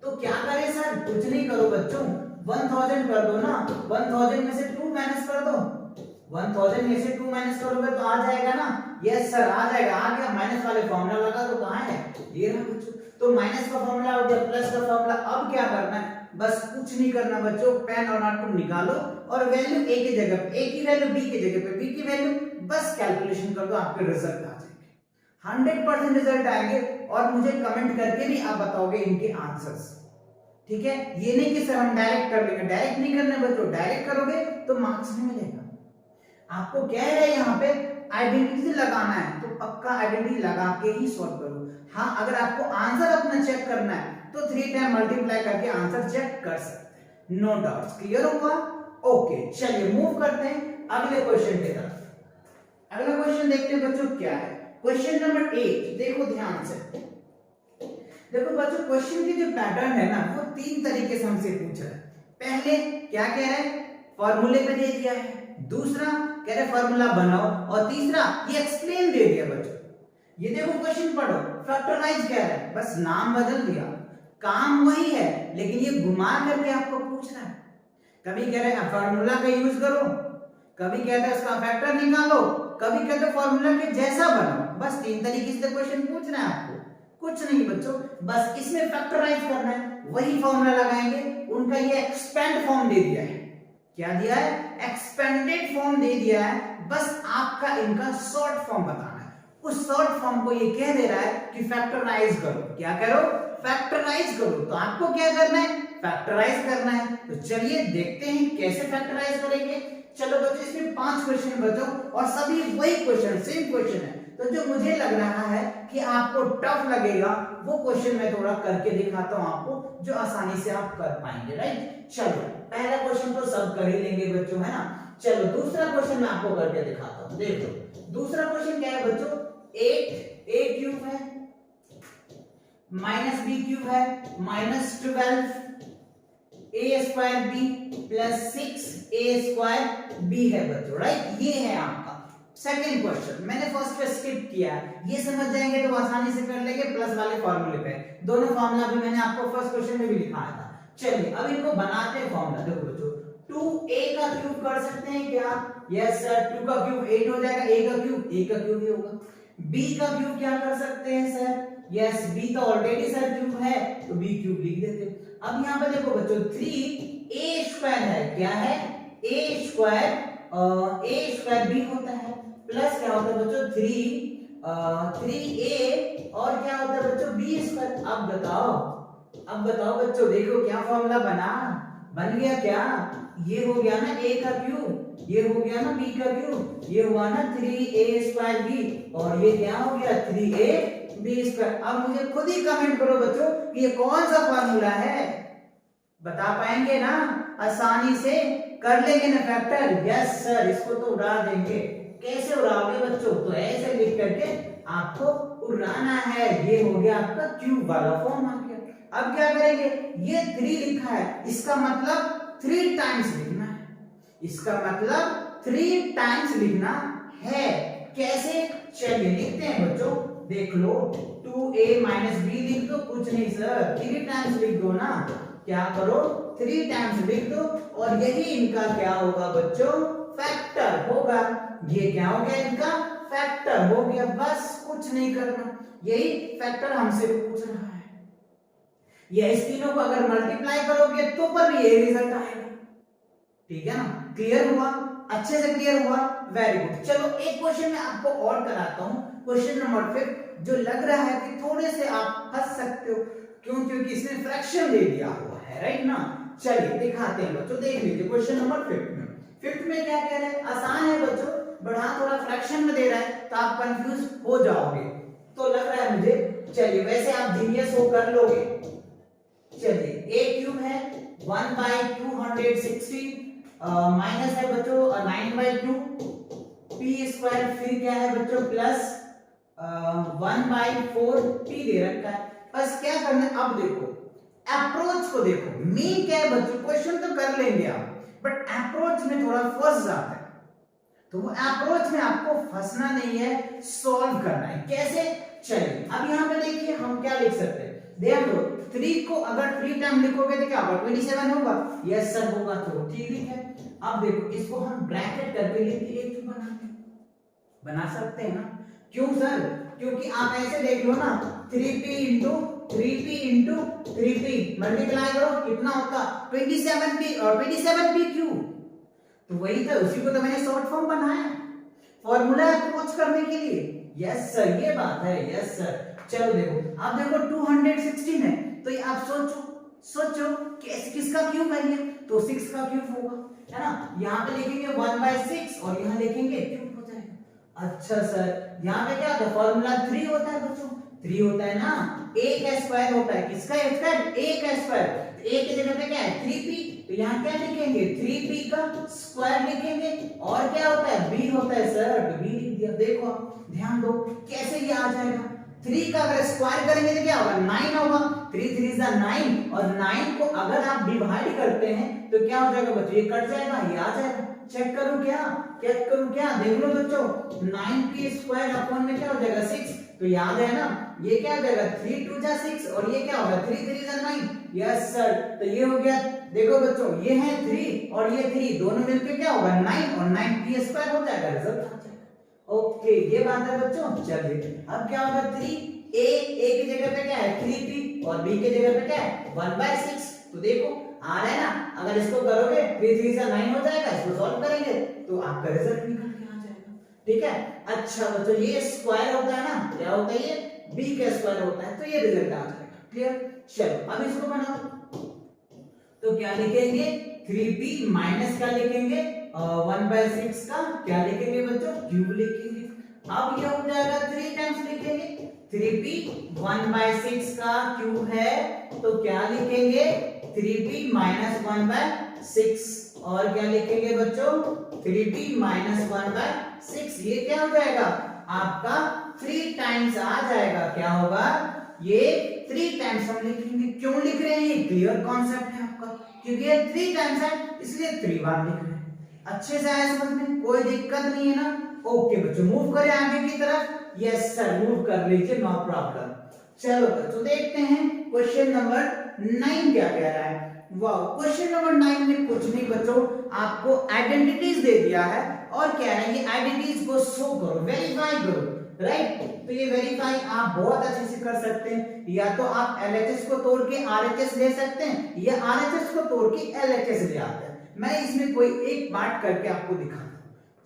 S1: तो क्या करें सर? कुछ नहीं करो बच्चों, 1000 कर दो ना, 1000 में से 2 माइनस कर दो। 1000 में से 2 माइनस करोगे तो आ जाएगा ना? यस सर आ जाएगा। आ गया। माइनस वाले फॉर्मूला लगा दो, कहां है? ये रहा बच्चों। तो माइनस का फॉर्मूला हो गया, प्लस का फॉर्मूला। अब क्या करना है? बस कुछ नहीं करना बच्चों, पेन और नोटबुक निकालो और वैल्यू a की जगह पे a की वैल्यू b की जगह पे b की वैल्यू, बस कैलकुलेशन कर दो, आपके रिजल्ट आ जाएंगे। 100% रिजल्ट आएंगे और मुझे कमेंट करके भी आप बताओगे इनके आंसर्स, ठीक है। ये नहीं कि सर हम डायरेक्ट कर लेंगे, डायरेक्ट नहीं करना बच्चों। डायरेक्ट करोगे तो मार्क्स नहीं मिलेगा। आपको कह रहे हैं यहाँ पे आइडेंटिटी लगाना है, तो पक्का आइडेंटिटी लगा के ही सॉल्व करो। हाँ अगर आपको आंसर अपना चेक करना है तो 3 टाइम मल्टीप्लाई करके आंसर चेक कर सकते हैं, नो डाउट्स। क्लियर होगा? ओके चलिए मूव करते हैं अगले क्वेश्चन की तरफ। अगला क्वेश्चन देखते हैं बच्चों क्या है। क्वेश्चन नंबर 8 देखो ध्यान से। देखो बच्चों क्वेश्चन की जो पैटर्न है ना, वो 3 तरीके से हमसे पूछ रहा है। पहले क्या कह रहा है? फॉर्मूले पे दे दिया है। दूसरा कह रहे फॉर्मूला बनाओ, और तीसरा ये एक्सप्लेन दे दिया बच्चों। ये देखो क्वेश्चन पढ़ो, फैक्टराइज कह रहा है, बस नाम बदल दिया, काम वही है, लेकिन ये घुमा करके आपको पूछ रहा है। कभी कह रहे हैं फॉर्मूला का यूज करो, कभी कहते हैं इसका फैक्टर निकालो, कभी कहते हैं फॉर्मूला के जैसा बनाओ। बस 3 तरीके से क्वेश्चन पूछ रहा है आपको, कुछ नहीं बच्चों। बस इसमें फैक्टराइज करना है, वही फॉर्मूला लगाएंगे। उनका ये एक्सपेंड फॉर्म दे दिया है। क्या दिया है? एक्सपेंडेड फॉर्म दे दिया है। बस आपका इनका शॉर्ट फॉर्म बताना है। उस शॉर्ट फॉर्म को ये कह दे रहा है कि फैक्टराइज करो। क्या करो? फैक्टराइज करो। तो आपको क्या करना है? फैक्टराइज करना है। तो चलिए देखते हैं कैसे फैक्टराइज करेंगे। चलो बच्चों, इसमें 5 क्वेश्चन बच्चों और सभी वही क्वेश्चन, सेम क्वेश्चन है। तो जो मुझे लग रहा है कि आपको टफ लगेगा वो क्वेश्चन मैं थोड़ा करके दिखाता हूं आपको, जो आसानी से आप कर पाएंगे। राइट, चलो पहला क्वेश्चन तो सब कर ही लेंगे बच्चों, है ना। चलो दूसरा क्वेश्चन मैं आपको करके दिखाता हूं। देखो दूसरा क्वेश्चन क्या है बच्चों, 8a क्यूब है माइनस b क्यूब है minus 12 a square b plus 6 a square b है बच्चों। राइट, ये है आपका सेकंड क्वेश्चन। मैंने फर्स्ट पे स्किप किया है, ये समझ जाएंगे तो आसानी से कर लेंगे प्लस वाले फार्मूले पे। दोनों फार्मूला भी मैंने आपको फर्स्ट क्वेश्चन में भी लिखाया था। चलिए अब इनको बनाते हैं फार्मूला। देखो बच्चों, 2a का क्यूब कर सकते हैं क्या? यस सर, 2 का क्यूब 8 हो जाएगा, a का क्यूब ही होगा। b का क्यूब क्या कर सकते हैं सर? यस, b तो ऑलरेडी सर क्यूब है तो b क्यूब लिख देते हैं। अब यहाँ पे देखो बच्चों 3a स्क्वायर है, क्या है? a स्क्वायर b होता है, प्लस क्या होता है बच्चों 3a और क्या होता है बच्चों b स्क्वायर। अब बताओ बच्चों, देखो क्या फॉर्मूला बन गया क्या? ये हो गया ना a का क्यूब, ये हो गया ना b का क्यूब, ये हुआ ना 3a स्क्वायर b और ये क्या हो गया 3a b स्क्वायर। अब मुझे खुद ही कमेंट करो बच्चों कि ये कौन सा फॉर्मूला है, बता पाएंगे ना? आसानी से कर लेंगे ना फैक्टर? यस सर, इसको तो उड़ा देंगे। कैसे उड़ाओगे बच्चों? तो ऐसे लिख करके आपको उड़ाना है। ये हो गया आपका क्यूब वाला फॉर्म आ गया। अब क्या करेंगे, ये 3 लिखा है, इसका मतलब 3 टाइम्स लिखना है, इसका मतलब 3 टाइम्स लिखना है। कैसे? चलिए लिखते हैं बच्चों, देख लो 2a माइनस b लिख दो। कुछ नहीं सर, 3 टाइम्स लिख दो ना। क्या करो, 3 टाइम्स लिख दो और यही इनका क्या होगा बच्चों? फैक्टर होगा। ये क्या हो गया? इनका फैक्टर हो गया। बस कुछ नहीं करना, यही फैक्टर हमसे पूछ रहा है। ये इस तीनों को अगर मल्टीप्लाई करोगे तो पर भी यही रिजल्ट आएगा। ठीक है ना? क्लियर हुआ? अच्छे से क्लियर हुआ? Very good. चलो एक क्वेश्चन मैं आपको और कराता हूं, क्वेश्चन नंबर 5, जो लग रहा है कि थोड़े से आप फंस सकते हो। क्यों? क्योंकि इसमें फ्रैक्शन दे दिया हुआ है। राइट ना? चलिए दिखाते हैं बच्चों, देख लीजिए क्वेश्चन नंबर 5 में क्या कह रहे हैं? आसान है बच्चों, बढ़ा थोड़ा फ्रैक्शन में दे रहा है तो आप कंफ्यूज हो जाओगे, तो लग रहा है मुझे। चलिए वैसे आप जीनियस हो, कर लोगे। चलिए a क्यूब है 1/260 माइनस है बच्चों 9/2 p स्क्वायर, फिर क्या है बच्चों प्लस 1/4 p दे रखा है। बस क्या करना है, अब देखो अप्रोच को देखो। मीन क्या है बच्चों? क्वेश्चन तो कर लेंगे आप, बट अप्रोच में थोड़ा फंस जाता है। तो वो अप्रोच में आपको फंसना नहीं है, सॉल्व करना है। कैसे? चलिए अब यहाँ पे देखिए हम क्या लिख सकते हैं। देखो 3 को अगर 3 टाइम लिखोगे तो क्या होगा? 27 होगा। यस सर होगा, तो ठीक है। अब देखो इसको हम ब्रैकेट करके लिखिए, एक बना सकते हैं ना? क्यों सर? क्योंकि आप ऐसे देख लो ना, 3p इंटू 3p मल्टीप्लाई करो, कितना होता? 27p और 27p क्यूब। तो वही था, उसी को तो मैंने शॉर्ट फॉर्म बनाया फॉर्मूला अप्रोच करने के लिए। यस सर, ये बात है। Yes sir. चलो देखो, अब देखो 216 है, तो ये आप सोचो किसका क्यूब है ये? तो 6 का क्यूब होगा, है ना? यहाँ पे लिखेंगे 1/6 और यहाँ लिखेंगे क्यूब हो जाएगा। अच्छा सर, यहाँ पे क्या होता है? फॉर्मूला 3 होता है बच्चों, 3 होता है ना? a का स्क्वायर होता है, किसका स्क्वायर? a का स्क्वायर। a की जगह पे क्या है? 3p, तो यहाँ क्या लिखेंगे? 3p का स्क्वायर लिखेंगे। और क्या होता है? b होता है सर, तो b लिख दिया। देखो आप ध्यान दो कैसे ये आ जाएगा। 3 का अगर स्क्वायर करेंगे तो क्या होगा? 9 होगा। 3 3 is 9 और 9 को अगर आप डिवाइड करते हैं तो क्या हो जाएगा बच्चों? ये कट जाएगा, ये आ जाएगा। चेक करूं क्या? देख लो बच्चों, 9p स्क्वायर अपॉन में क्या हो जाएगा? 6, तो याद है ना? ये क्या हो जाएगा? 3 2 जा 6 और ये क्या होगा? 3 3 जा 9। यस सर, तो ये हो गया। देखो बच्चों, ये है 3 और ये 3, दोनों मिलकर क्या होगा? 9 और 9p स्क्वायर हो जाएगा, रिजल्ट आ जाएगा। ओके, ये बात है बच्चों। चलिए अब क्या होगा? 3a की जगह पे क्या है? 3p और b की जगह पे क्या है? 1/6। तो देखो आ रहा है ना? अगर इसको करोगे 3 3 से 9 हो जाएगा, इसको सॉल्व करेंगे तो आपका रिजल्ट निकल के आ जाएगा। ठीक है। अच्छा बच्चों ये स्क्वायर होता है ना, क्या होता है ये b का स्क्वायर होता है, तो ये रिजल्ट आ जाएगा। क्लियर। चलो अब इसको बनाओ, तो क्या लिखेंगे 3b माइनस क्या लिखेंगे 1/6 का क्या लिखेंगे बच्चों क्यूब लिखेंगे। अब ये हो जाएगा 3 टाइम्स लिखेंगे 3b 1/6 का क्यूब है, तो क्या लिखेंगे 3b माइनस 1/6 और क्या लिखेंगे बच्चों 3b माइनस 1/6। ये क्या हो जाएगा आपका 3 टाइम्स आ जाएगा। क्या होगा ये 3 टाइम्स हम लिखेंगे। क्यों लिख रहे हैं, ये क्लियर कॉन्सेप्ट है आपका, क्योंकि ये 3 टाइम्स है इसलिए 3 बार लिख रहे हैं। अच्छे से आया समझ में, कोई दिक्कत नहीं है ना। ओके बच्चों मूव करें आगे की तरफ। यस सर मूव कर लीजिए, नो प्रॉब्लम। चलो बच्चों देखते हैं क्वेश्चन नंबर 9 क्या कह रहा है। वाह क्वेश्चन नंबर 9 में कुछ नहीं बच्चों, आपको आइडेंटिटीज दे दिया है और क्या है ये आइडेंटिटीज को शो करो, वेरीफाई करो, राइट। तो ये वेरीफाई आप बहुत अच्छे से कर सकते हैं, या तो आप LHS को तोड़ के RHS ले सकते हैं या RHS को तोड़ के LHS ले आते हैं। मैं इसमें कोई एक पार्ट करके आपको दिखाता हूं।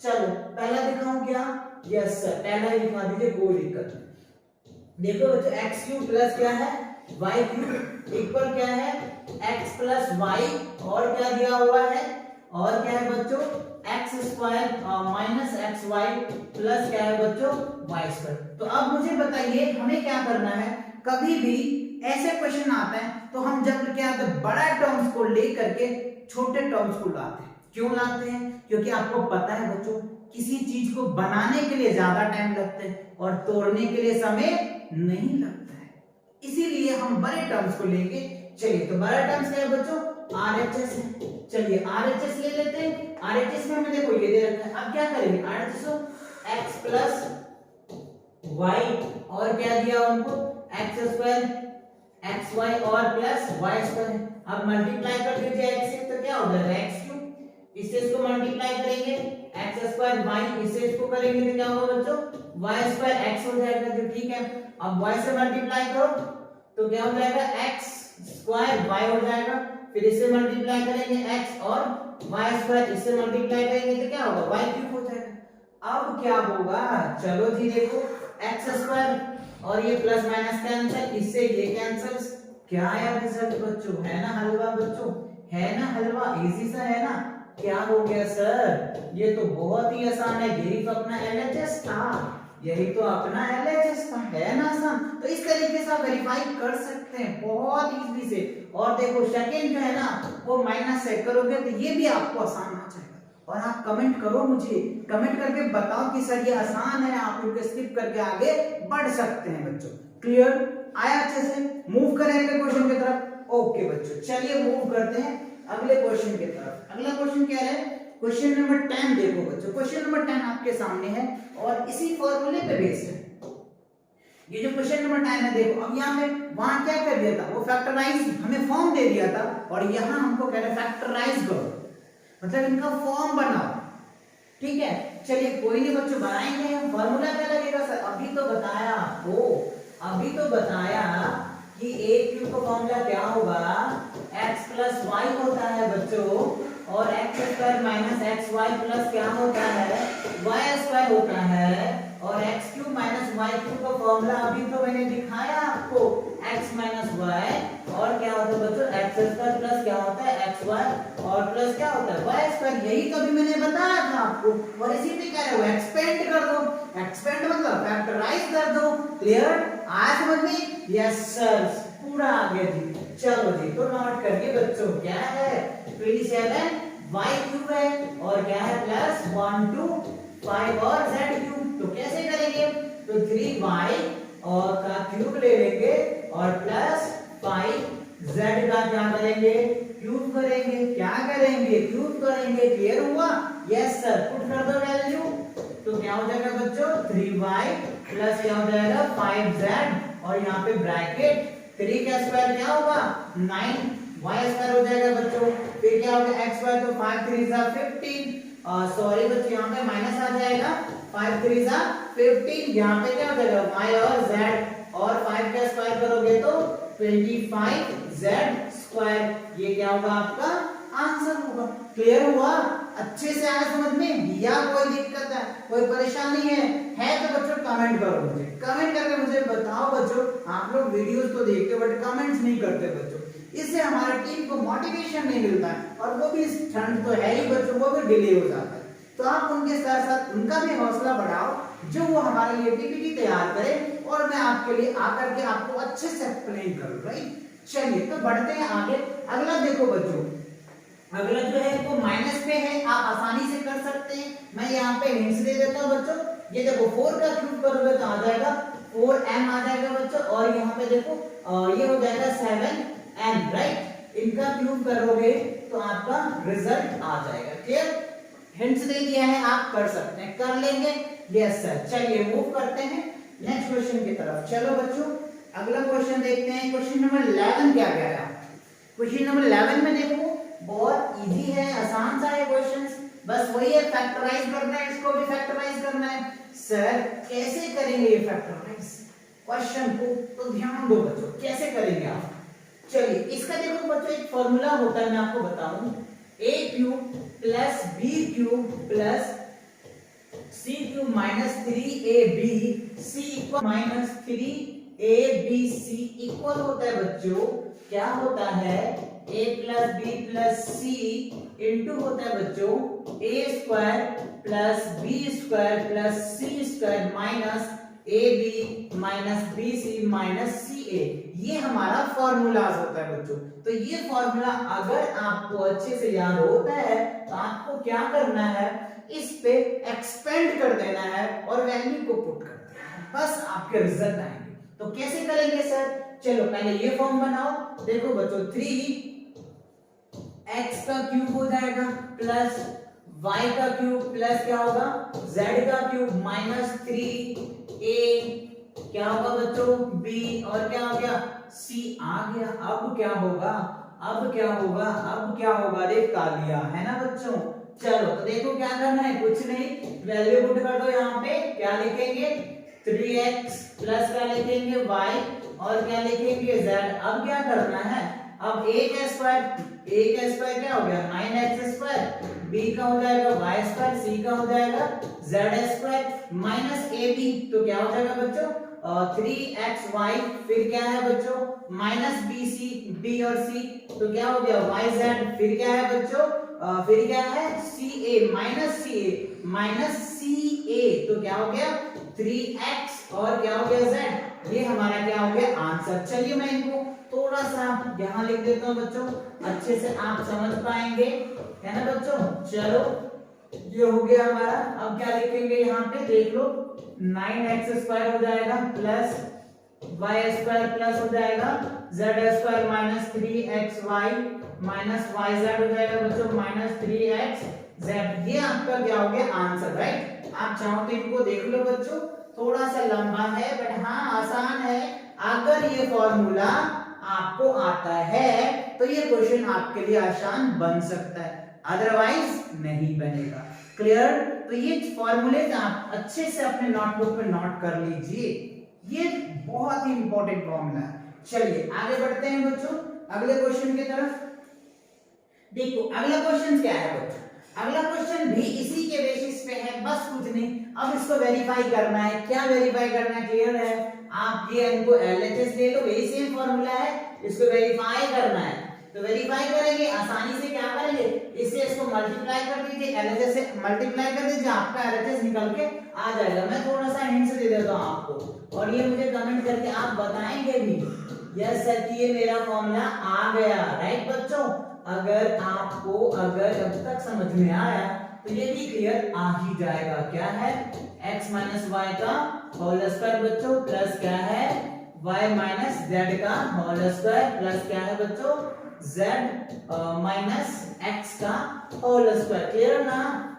S1: चलो पहला दिखाऊं क्या, यस सर पहला ही दिखा दीजिए, कोई दिक्कत नहीं। देखो बच्चों x क्यूब प्लस क्या है y क्यूब इक्वल क्या है x प्लस y और क्या दिया हुआ है और क्या है बच्चों x square minus X Y plus क्या है बच्चों y स्क्वायर। तो अब मुझे बताइए हमें क्या करना है, कभी भी ऐसे क्वेश्चन आते हैं तो हम जब क्या होता है बड़ा टर्म्स को लेकर के छोटे टर्म्स को लाते हैं। क्यों लाते हैं, क्योंकि आपको पता है बच्चों किसी चीज को बनाने के लिए ज्यादा टाइम लगता है और तोड़ने के लिए समय नहीं लगता है, इसीलिए हम बड़े टर्म्स को लेंगे। चलिए तो बड़ा टर्म्स क्या है बच्चों RHS है, चलिए RHS ले लेते हैं। RHS में हमें देखो ये दे रखा है, अब क्या करेंगे RHS को x प्लस y और क्या दिया उनको x स्क्वायर एक्स वाई और प्लस वाई स्क्वायर। अब मल्टीप्लाई कर दीजिए x से तो क्या हो जाएगा x क्यूब, इससे इसको मल्टीप्लाई करेंगे एक्स स्क्वायर वाई, इससे इसको करेंगे तो क्या होगा बच्चों वाई स्क्वायर एक्स हो जाएगा। तो ठीक है अब y से मल्टीप्लाई करो तो क्या हो जाएगा x स्क्वायर y हो जाएगा, फिर इससे मल्टीप्लाई करेंगे x और y स्क्वायर, इससे मल्टीप्लाई करेंगे तो क्या होगा y क्यूब हो जाएगा। अब क्या होगा चलो जी देखो x स्क्वायर और ये प्लस माइनस कैंसिल, इससे ये कैंसिल, क्या आया रिजल्ट बच्चों, है ना हलवा बच्चों, है ना हलवा, इजी सा है ना। क्या हो गया सर, ये तो बहुत ही आसान है, यही तो अपना LHS था, यही तो अपना LHS था, है ना आसान। तो इस तरीके से आप वेरीफाई कर सकते हैं बहुत इजी से। और देखो सेकंड जो है ना वो माइनस से करोगे तो ये भी आपको आसान आ जाएगा। और आप कमेंट करो, मुझे कमेंट करके बताओ कि सर ये आसान है, आप इनको स्किप करके आगे बढ़ सकते हैं बच्चों। क्लियर आया अच्छे से, मूव करें अगले क्वेश्चन की तरफ। ओके बच्चों चलिए मूव करते हैं अगले क्वेश्चन की तरफ। अगला क्वेश्चन क्या है, क्वेश्चन नंबर 10 देखो बच्चों, क्वेश्चन नंबर 10 आपके सामने है और इसी फॉर्मूले पे बेस्ड है। ये जो क्वेश्चन नंबर 10 है देखो, अब यहाँ पे वहां क्या कर दिया था, वो फैक्टराइज हमें फॉर्म दे दिया था और यहाँ हमको कह रहे फैक्टराइज करो, मतलब इनका फॉर्म बनाओ। ठीक है चलिए कोई नहीं बच्चों बनाएंगे। फॉर्मूला क्या लगेगा सर, अभी तो बताया आपको, अभी तो बताया कि a क्यूब का फॉर्मूला क्या होगा x प्लस वाई होता है बच्चों, और x square minus X Y plus क्या होता है y स्क्वायर होता है, और x cube minus Y cube का फॉर्मूला अभी तो मैंने दिखाया आपको x माइनस वाई और क्या होता है बच्चों एक्स स्क्वायर प्लस क्या होता है एक्स वाई और प्लस क्या होता है वाई स्क्वायर, यही तो अभी मैंने बताया था आपको। और इसी पे क्या है वो एक्सपेंड कर दो, एक्सपेंड मतलब फैक्टराइज कर दो। क्लियर आज समझ में, यस सर पूरा आ गया जी। चलो जी तो नोट करिए बच्चों क्या है 27 y क्यूब है और क्या है प्लस 1 2 5 और z क्यूब। तो कैसे करेंगे, तो 3y और का क्यूब ले लेंगे और प्लस 5z का क्या करेंगे क्यूब करेंगे, क्या करेंगे क्यूब करेंगे। क्लियर हुआ, यस सर पुट कर दो वैल्यू, तो क्या हो जाएगा बच्चों 3y प्लस क्या हो जाएगा 5z और यहाँ पे ब्रैकेट 3 का स्क्वायर क्या होगा 9 y स्क्वायर हो जाएगा बच्चों, फिर क्या होगा x स्क्वायर तो 5 3 जा 15, सॉरी बच्चों यहाँ पे माइनस आ जाएगा 5 3 जा 15, यहाँ पे क्या हो जाएगा y और z और 5 का स्क्वायर करोगे तो 25z स्क्वायर, ये क्या होगा आपका आंसर होगा। क्लियर हुआ, अच्छे से आया समझ में, या कोई दिक्कत है, कोई परेशानी है तो बच्चों कमेंट करो, मुझे कमेंट करके मुझे बताओ बच्चों। आप लोग वीडियोस तो देखते हो बट कमेंट्स नहीं करते बच्चों, इससे हमारी टीम को मोटिवेशन नहीं मिलता है, और वो भी ठंड तो है ही बच्चों, वो भी डिले हो जाता है। तो आप उनके साथ साथ उनका भी हौसला बढ़ाओ, जो वो हमारे लिए पीपीटी तैयार करे और मैं आपके लिए आकर के आपको अच्छे से एक्सप्लेन करूं, राइट। चलिए तो बढ़ते हैं आगे। अगला देखो बच्चों, अगला जो है वो माइनस पे है, आप आसानी से कर सकते हैं। मैं यहाँ पे हिंट्स दे देता हूँ बच्चों। ये देखो 4 का क्यूब करोगे तो आ जाएगा 4m आ जाएगा बच्चों, और यहाँ पे देखो ये हो जाएगा 7m, राइट। इनका क्यूब करोगे तो आपका रिजल्ट आ जाएगा। क्लियर, हिंट्स दे दिया है, आप कर सकते हैं, कर लेंगे। Yes sir. चलिए मूव करते हैं नेक्स्ट क्वेश्चन की तरफ। चलो बच्चों अगला क्वेश्चन देखते हैं। क्वेश्चन नंबर 11 क्या कह रहा है? क्वेश्चन नंबर 11 में देखो बहुत इजी है, आसान सा है क्वेश्चन, बस वही है फैक्टराइज करना है, इसको भी फैक्टराइज करना है। सर कैसे करेंगे ये फैक्टराइज क्वेश्चन को? तो ध्यान दो बच्चों, कैसे करेंगे आप? चलिए इसका देखो बच्चों एक फॉर्मूला होता है, मैं आपको बताऊं। a cube plus b cube plus c cube minus 3ab c equal minus 3abc equal होता है बच्चों, क्या होता है? a plus B plus C into होता है बच्चों a square plus B square plus C square minus A B minus B C minus C A. ये हमारा फॉर्मूलाज होता है बच्चों। तो ये फॉर्मूला अगर आपको अच्छे से याद होता है तो आपको क्या करना है, इस पे एक्सपेंड कर देना है और वैल्यू को पुट कर देना है, बस आपके रिजल्ट आएंगे। तो कैसे करेंगे सर? चलो पहले ये फॉर्म बनाओ। देखो बच्चों 3x का क्यूब हो जाएगा प्लस y का क्यूब प्लस क्या होगा z का क्यूब माइनस 3a क्या होगा बच्चों b, और क्या हो गया c आ गया। अब क्या होगा, अब क्या होगा, अब क्या होगा? देख का लिया है ना बच्चों। चलो तो देखो क्या करना है, कुछ नहीं, वैल्यू पुट कर दो। यहाँ पे क्या लिखेंगे 3x प्लस क्या लिखेंगे y और क्या लिखेंगे z। अब क्या करना है, अब a का स्क्वायर क्या हो गया 9x स्क्वायर, b का हो जाएगा y स्क्वायर, c का हो जाएगा z स्क्वायर माइनस ab, तो क्या हो जाएगा बच्चों 3xy, फिर क्या है बच्चों माइनस b और c, तो क्या हो गया yz, फिर क्या है बच्चों फिर क्या है ca माइनस ca, तो क्या हो गया 3x और क्या हो गया z। ये हमारा क्या हो गया आंसर। चलिए मैं इनको थोड़ा सा यहाँ लिख देता हूँ बच्चों, अच्छे से आप समझ पाएंगे, है ना बच्चों। चलो ये हो गया हमारा। अब क्या लिखेंगे यहाँ पे देख लो, 9x स्क्वायर हो जाएगा प्लस y स्क्वायर प्लस हो जाएगा z square minus 3xy minus yz हो जाएगा बच्चों माइनस 3xz। ये आपका क्या हो गया आंसर, राइट। आप चाहो तो इनको देख लो बच्चों, थोड़ा सा लंबा है बट हाँ आसान है। अगर ये फॉर्मूला आपको आता है तो ये क्वेश्चन आपके लिए आसान बन सकता है, अदरवाइज नहीं बनेगा। क्लियर? तो ये फॉर्मूले आप अच्छे से अपने नोटबुक पे नोट कर लीजिए, ये बहुत ही इंपॉर्टेंट फॉर्मूला है। चलिए आगे बढ़ते हैं बच्चों अगले क्वेश्चन की तरफ। देखो अगला क्वेश्चन क्या है बच्चों, अगला क्वेश्चन भी इसी के बेसिस पे है, बस कुछ नहीं। अब इसको वेरीफाई करना है। क्या वेरीफाई करना है? क्लियर है? आप ये इनको LHS ले लो, यही सेम फॉर्मूला है, इसको वेरीफाई करना है। तो वेरीफाई करेंगे आसानी से, क्या करेंगे इससे इसको मल्टीप्लाई कर दीजिए, LHS से मल्टीप्लाई कर दीजिए, आपका LHS निकल के आ जाएगा। मैं थोड़ा सा हिंट दे देता हूँ आपको, और ये मुझे कमेंट करके आप बताएंगे भी यस सर कि ये मेरा फॉर्मूला आ गया, राइट बच्चों। अगर आपको अगर अब तक समझ में आया तो ये भी क्लियर आ ही जाएगा। क्या है x माइनस वाई का होल स्क्वायर बच्चों प्लस क्या है y माइनस z का होल स्क्वायर प्लस क्या है बच्चों z माइनस x का होल स्क्वायर। क्लियर ना?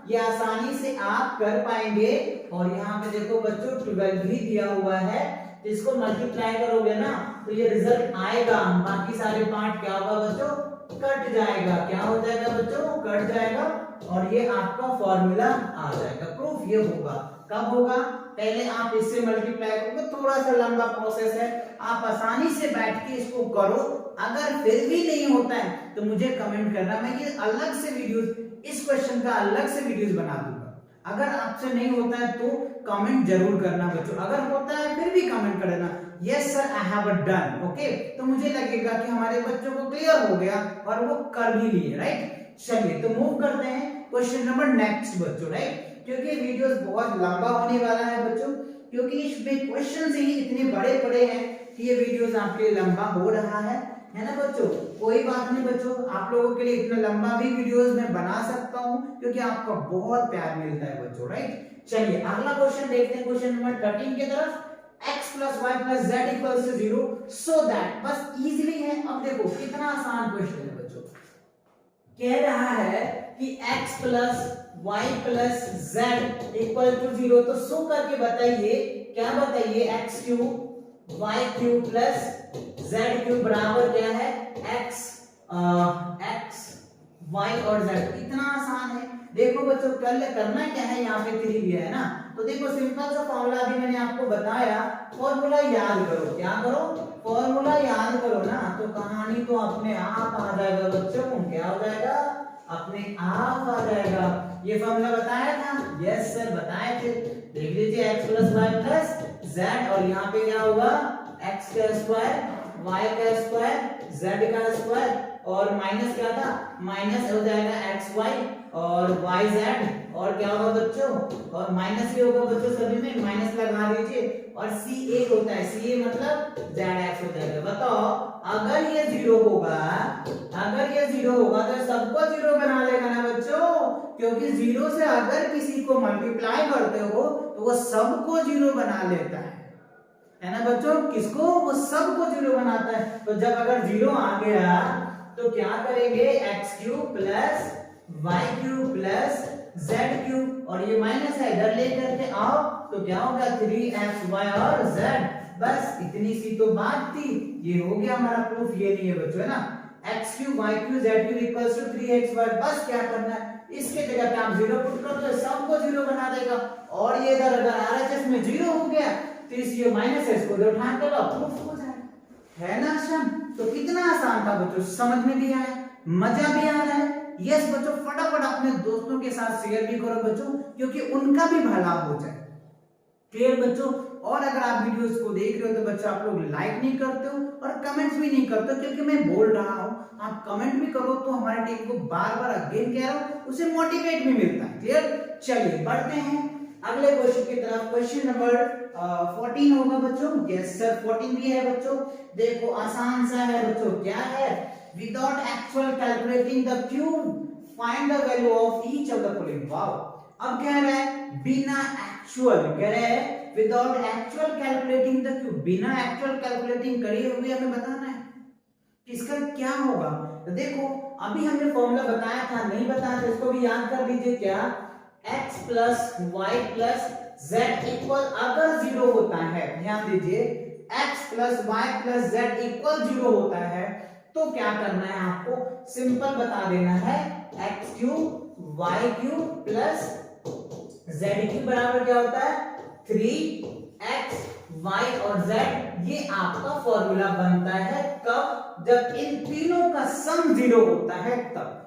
S1: ये आसानी से आप कर पाएंगे। और यहाँ पे देखो बच्चों 12 भी दिया हुआ है, तो इसको मल्टीप्लाई करोगे ना तो ये रिजल्ट आएगा। बाकी सारे पार्ट क्या होगा बच्चों कट जाएगा। क्या हो जाएगा बच्चों कट जाएगा, और ये आपका फॉर्मूला आ जाएगा। प्रूफ ये होगा कब होगा, पहले आप इससे मल्टीप्लाई करोगे, थोड़ा सा लंबा प्रोसेस है, आप आसानी से बैठ के इसको करो। अगर फिर भी नहीं होता है तो मुझे कमेंट करना, मैं ये अलग से वीडियोस इस क्वेश्चन का अलग से वीडियोस बना दूंगा। अगर आपसे नहीं होता है तो कमेंट जरूर करना बच्चों, अगर होता है फिर भी कमेंट कर देना yes sir I have done, okay. तो मुझे लगेगा कि हमारे बच्चों को क्लियर हो गया और वो कर भी लिए, राइट। चलिए तो मूव करते हैं क्वेश्चन नंबर नेक्स्ट बच्चों, राइट, क्योंकि वीडियोस बहुत लंबा होने वाला है बच्चों, क्योंकि इसमें क्वेश्चन ही इतने बड़े बड़े हैं कि ये वीडियोस आपके लिए लंबा हो रहा है ना बच्चों। कोई बात नहीं बच्चों, आप लोगों के लिए इतना लंबा भी वीडियोस मैं बना सकता हूं क्योंकि आपका बहुत प्यार मिलता है बच्चों, राइट। चलिए अगला क्वेश्चन देखते हैं, क्वेश्चन नंबर 13 की तरफ। x plus y plus z equals to 0 so that, बस इजीली है। अब देखो कितना आसान क्वेश्चन है बच्चों, कह रहा है कि x plus y plus z equal to 0, तो सो करके बताइए, क्या बताइए, x cube y cube plus z cube बराबर क्या है, x y और z। इतना आसान है। देखो बच्चों करना क्या है, यहाँ पे 3 दिया है ना, तो देखो सिंपल सा फॉर्मूला भी मैंने आपको बताया, फॉर्मूला याद करो। क्या करो, फॉर्मूला याद करो ना, तो कहानी तो अपने आप आ जाएगा बच्चों। क्या हो जाएगा, अपने आप आ जाएगा। ये फॉर्मूला बताया था, यस सर बताए थे। देख लीजिए x plus Y plus Z, और यहाँ पे क्या होगा, x का स्क्वायर y का स्क्वायर z का स्क्वायर, और माइनस क्या था, माइनस हो जाएगा एक्स वाई और वाई जेड, और क्या होगा बच्चों, और माइनस ही होगा बच्चों, सभी में माइनस लगा दीजिए, और सी ए होता है, सी ए मतलब जेड एक्स हो जाएगा। बताओ अगर ये जीरो होगा, अगर ये जीरो होगा तो सबको जीरो बना लेगा ना बच्चों, क्योंकि जीरो से अगर किसी को मल्टीप्लाई करते हो तो वो सबको जीरो बना लेता है ना बच्चों। किसको, वो सबको जीरो बनाता है। तो जब अगर जीरो आ गया तो क्या करेंगे, X cube plus Y cube plus Z cube, और ये माइनस है इधर लेकर के आओ तो क्या होगा, 3xy और z। बस इतनी सी तो बात थी, ये हो गया हमारा प्रूफ। ये नहीं है बच्चों, है ना, x cube y cube z cube equals to 3xy। बस क्या करना है, इसके जगह पे आप जीरो पुट कर दो, सबको जीरो बना देगा। और ये इधर अगर RHS में जीरो हो गया तो इस ये माइनस है, इसको उधर उठा के लो, प्रूफ हो जाएगा, है ना आसान। तो कितना आसान था बच्चों, समझ में भी आया, मजा भी आ रहा है। यस बच्चों, फटाफट अपने दोस्तों के साथ शेयर भी करो बच्चों, क्योंकि उनका भी भला हो जाए। क्लियर बच्चों। और अगर आप वीडियोस को देख रहे हो तो बच्चों आप लोग लाइक नहीं करते हो और कमेंट्स भी नहीं करते हो, क्योंकि मैं बोल रहा हूं आप कमेंट भी करो तो हमारे टीम को बार बार अगेन कह रहा हूं, उसे मोटिवेट भी मिलता है। क्लियर, चलिए बढ़ते हैं अगले क्वेश्चन की तरफ। क्वेश्चन नंबर 14 होगा बच्चों, यस सर 14 भी है बच्चों। देखो आसान सा है बच्चों, क्या है, without actual calculating the cube find the value of each of the following. Wow, अब कह रहा है बिना एक्चुअल, कह रहा है without actual calculating the cube, बिना एक्चुअल कैलकुलेटिंग करे हुए हमें बताना है किसका क्या होगा। तो देखो अभी हमने फॉर्मूला बताया था, नहीं बताया था, इसको भी याद कर लीजिए। क्या, x plus Y plus Z equal, अगर जीरो होता है, ध्यान दीजिए, x plus Y plus Z equal zero होता है तो क्या करना है आपको, सिंपल बता देना है, x cube Y cube plus Z cube बराबर क्या होता है, 3x y और z। ये आपका फॉर्मूला बनता है कब, जब इन तीनों का सम जीरो होता है तब।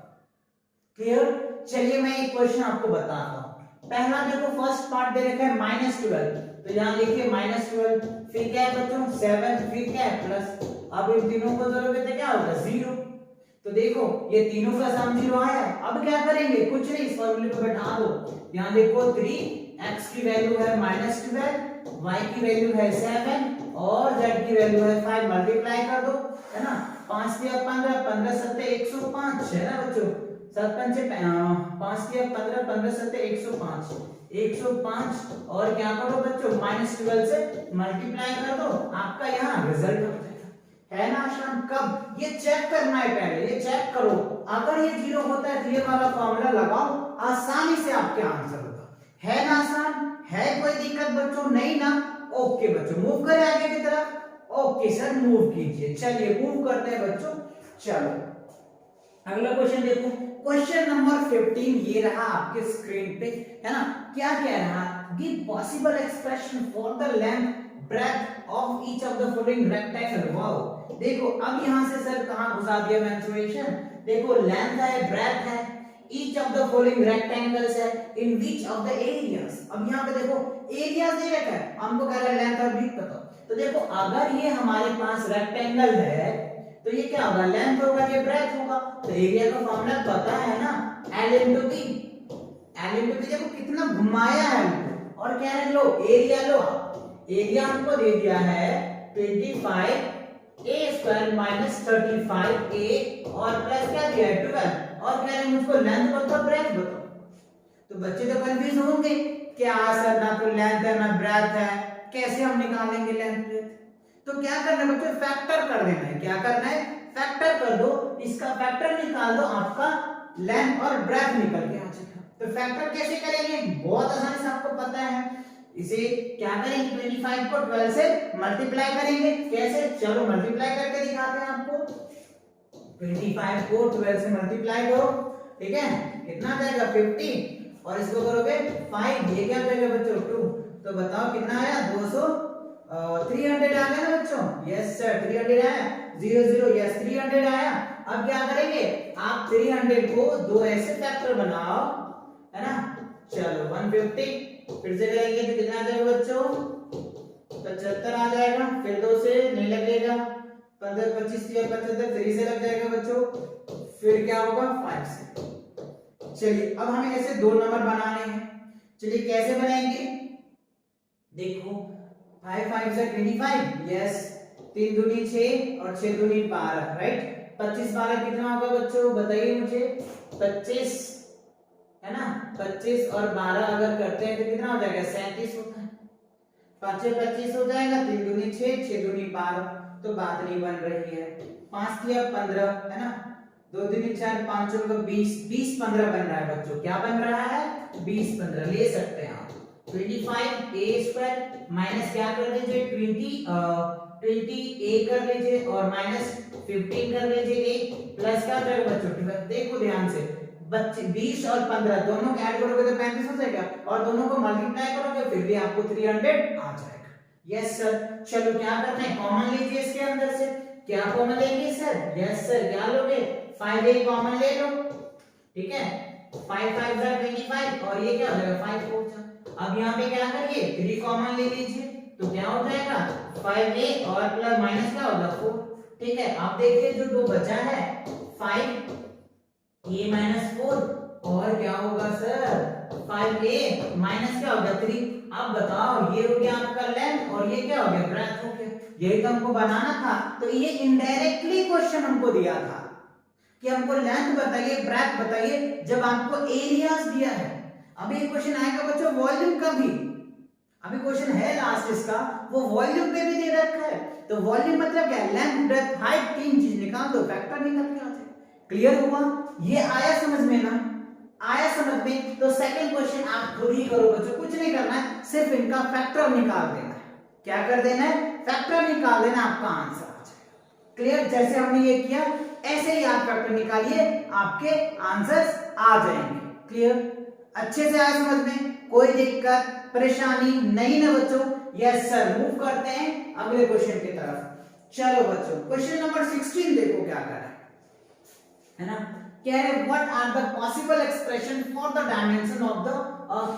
S1: क्लियर। चलिए मैं एक क्वेश्चन आपको बताता हूं। पहला देखो फर्स्ट पार्ट दे रखा है -12, तो यहां लिखिए -12, फिर क्या है बच्चों 7, फिर क्या है प्लस। अब इन तीनों को जोड़ोगे तो क्या होगा 0। तो देखो ये तीनों का सम 0 आया। अब क्या करेंगे, कुछ नहीं, इस फॉर्मूले पे बैठा दो। यहां देखो 3x की वैल्यू है -12, y की वैल्यू है 7 और z की वैल्यू है 5, मल्टीप्लाई कर दो, है ना। 5 दिया 15, 15 सत्ते 105, है ना बच्चों, 7 5 दिया 15, 15 सत्ते 105, 105। और क्या करो बच्चों, -12 से मल्टीप्लाई कर दो, आपका यहाँ रिजल्ट हो जाएगा, है ना आसान। कब, ये चेक करना है, पहले ये चेक करो, अगर ये 0 होता है तो ये वाला फॉर्मूला लगाओ, आसानी से आपके आंसर होगा, है ना आसान। है कोई दिक्कत बच्चों, नहीं ना। ओके बच्चों, मूव करें आगे की तरफ। ओके सर मूव कीजिए, चलिए मूव करते हैं बच्चों। चलो अगला क्वेश्चन देखो, क्वेश्चन नंबर 15 ये रहा आपके स्क्रीन पे, है ना। क्या कह रहा, give possible expression for the length breadth of each of the following rectangle. Wow, देखो अब यहां से सर कहां घुसा दिया मेंसुरेशन। देखो लेंथ है, ब्रेथ है, each of the following rectangles है इन विच ऑफ द एरियाज। अब यहाँ पे देखो एरिया दे रखा है, हमको कह रहा है लेंथ और ब्रेथ बताओ। तो देखो अगर ये हमारे पास रेक्टेंगल है तो ये क्या होगा, लेंथ होगा, ये ब्रेथ होगा। तो एरिया का फॉर्मूला पता है ना, L into B। L into B देखो कितना घुमाया है हमको, और कह रहे लो एरिया लो। एरिया हमको दे दिया है 25 a स्क्वायर माइनस 35 a और प्लस क्या दिया है 12, और कह रहे हैं मुझको लेंथ बताओ ब्रेथ बताओ। तो बच्चे तो कंफ्यूज होंगे, क्या सर ना तो लेंथ है ना ब्रेथ है, कैसे हम निकालेंगे लेंथ ब्रेथ। तो क्या करना है बच्चों, फैक्टर कर देना है। क्या करना है, फैक्टर कर दो, इसका फैक्टर निकाल दो, आपका लेंथ और ब्रेथ निकल के आ जाएगा। तो फैक्टर कैसे करेंगे, बहुत आसानी से आपको पता है। इसे क्या करेंगे, 25 को 12 से मल्टीप्लाई करेंगे। कैसे, चलो मल्टीप्लाई करके दिखाते हैं आपको। 25 को 12 से मल्टीप्लाई करो, ठीक है, कितना आ जाएगा 50, और इसको करोगे 5, ये क्या जाएगा बच्चों 2। तो बताओ कितना आया, 200 300 आ गया ना बच्चों, यस सर 300 आया, 0 0 यस 300 आया। अब क्या करेंगे, आप 300 को दो ऐसे फैक्टर बनाओ, है ना। चलो 150 फिर से करेंगे तो कितना आ जाएगा बच्चों, 75 आ जाएगा। फिर 2 से नहीं लगेगा, 15 25 या 75 3 से लग जाएगा बच्चों। फिर क्या होगा 5 से। चलिए अब हमें ऐसे दो नंबर बनाने हैं। चलिए कैसे बनाएंगे, देखो 5 5 से 25, यस 3 दूनी 6 और 6 दूनी 12, राइट। 25 12 कितना होगा बच्चों, बताइए मुझे, 25 है ना। 25 और 12 अगर करते हैं तो कितना हो जाएगा, 37 होता है। 5 से 25 हो जाएगा, 3 दूनी 6 6 दूनी 12, तो बात नहीं बन रही है। 5 किया 15 है ना, 2 दूनी 4 5 चौका 20, 20 15 बन रहा है बच्चों। क्या बन रहा है, 20 15 ले सकते हैं आप। 25 a स्क्वायर माइनस क्या कर लीजिए 20 a कर लीजिए और माइनस 15 कर लीजिए a, प्लस क्या हो जाएगा बच्चों, देखो ध्यान से बच्चे 20 और 15 दोनों को ऐड करोगे तो 35 हो जाएगा, और दोनों को मल्टीप्लाई करोगे फिर भी आपको 300 आ जाएगा। यस सर, चलो क्या करना है, कॉमन लीजिए इसके अंदर से। क्या कॉमन लेंगे सर, यस सर क्या लोगे, 5a कॉमन ले लो, ठीक है। 5 5 25 और ये क्या हो जाएगा 5 4। अब यहाँ पे क्या करिए 3 कॉमन ले लीजिए, तो क्या हो जाएगा 5a और प्लस माइनस क्या होगा 4, ठीक है। आप देखिए जो दो बचा है 5a माइनस 4 और क्या होगा सर 5a माइनस क्या होगा 3। अब बताओ ये हो गया आपका लेंथ और ये क्या हो गया ब्रेथ हो गया। यही तो हमको बनाना था, तो ये इनडायरेक्टली क्वेश्चन हमको दिया था कि हमको लेंथ बताइए ब्रेथ बताइए, जब आपको एरियाज दिया है। अभी एक क्वेश्चन आएगा बच्चों वॉल्यूम का भी, अभी क्वेश्चन है लास्ट इसका, वो वॉल्यूम पे भी दे रखा है। तो वॉल्यूम मतलब क्या है, लेंथ ब्रेथ हाइट, तीन चीज निकाल दो, फैक्टर निकल के आ जाए। क्लियर हुआ, ये आया समझ में ना, आया समझ में। तो सेकंड क्वेश्चन आप खुद ही करो बच्चों, कुछ नहीं करना है, सिर्फ इनका फैक्टर निकाल देना है। क्या कर देना है, फैक्टर निकाल देना, आपका आंसर आ जाएगा। क्लियर, जैसे हमने ये किया ऐसे ही आप फैक्टर निकालिए, आपके आंसर्स आ जाएंगे। क्लियर, अच्छे से आया समझ में, कोई दिक्कत परेशानी नहीं ना बच्चों। यस सर, मूव करते हैं अगले क्वेश्चन की तरफ। चलो बच्चों क्वेश्चन नंबर 16 देखो क्या कर रहा है ना। कह रहे what are the possible expression for the dimension of the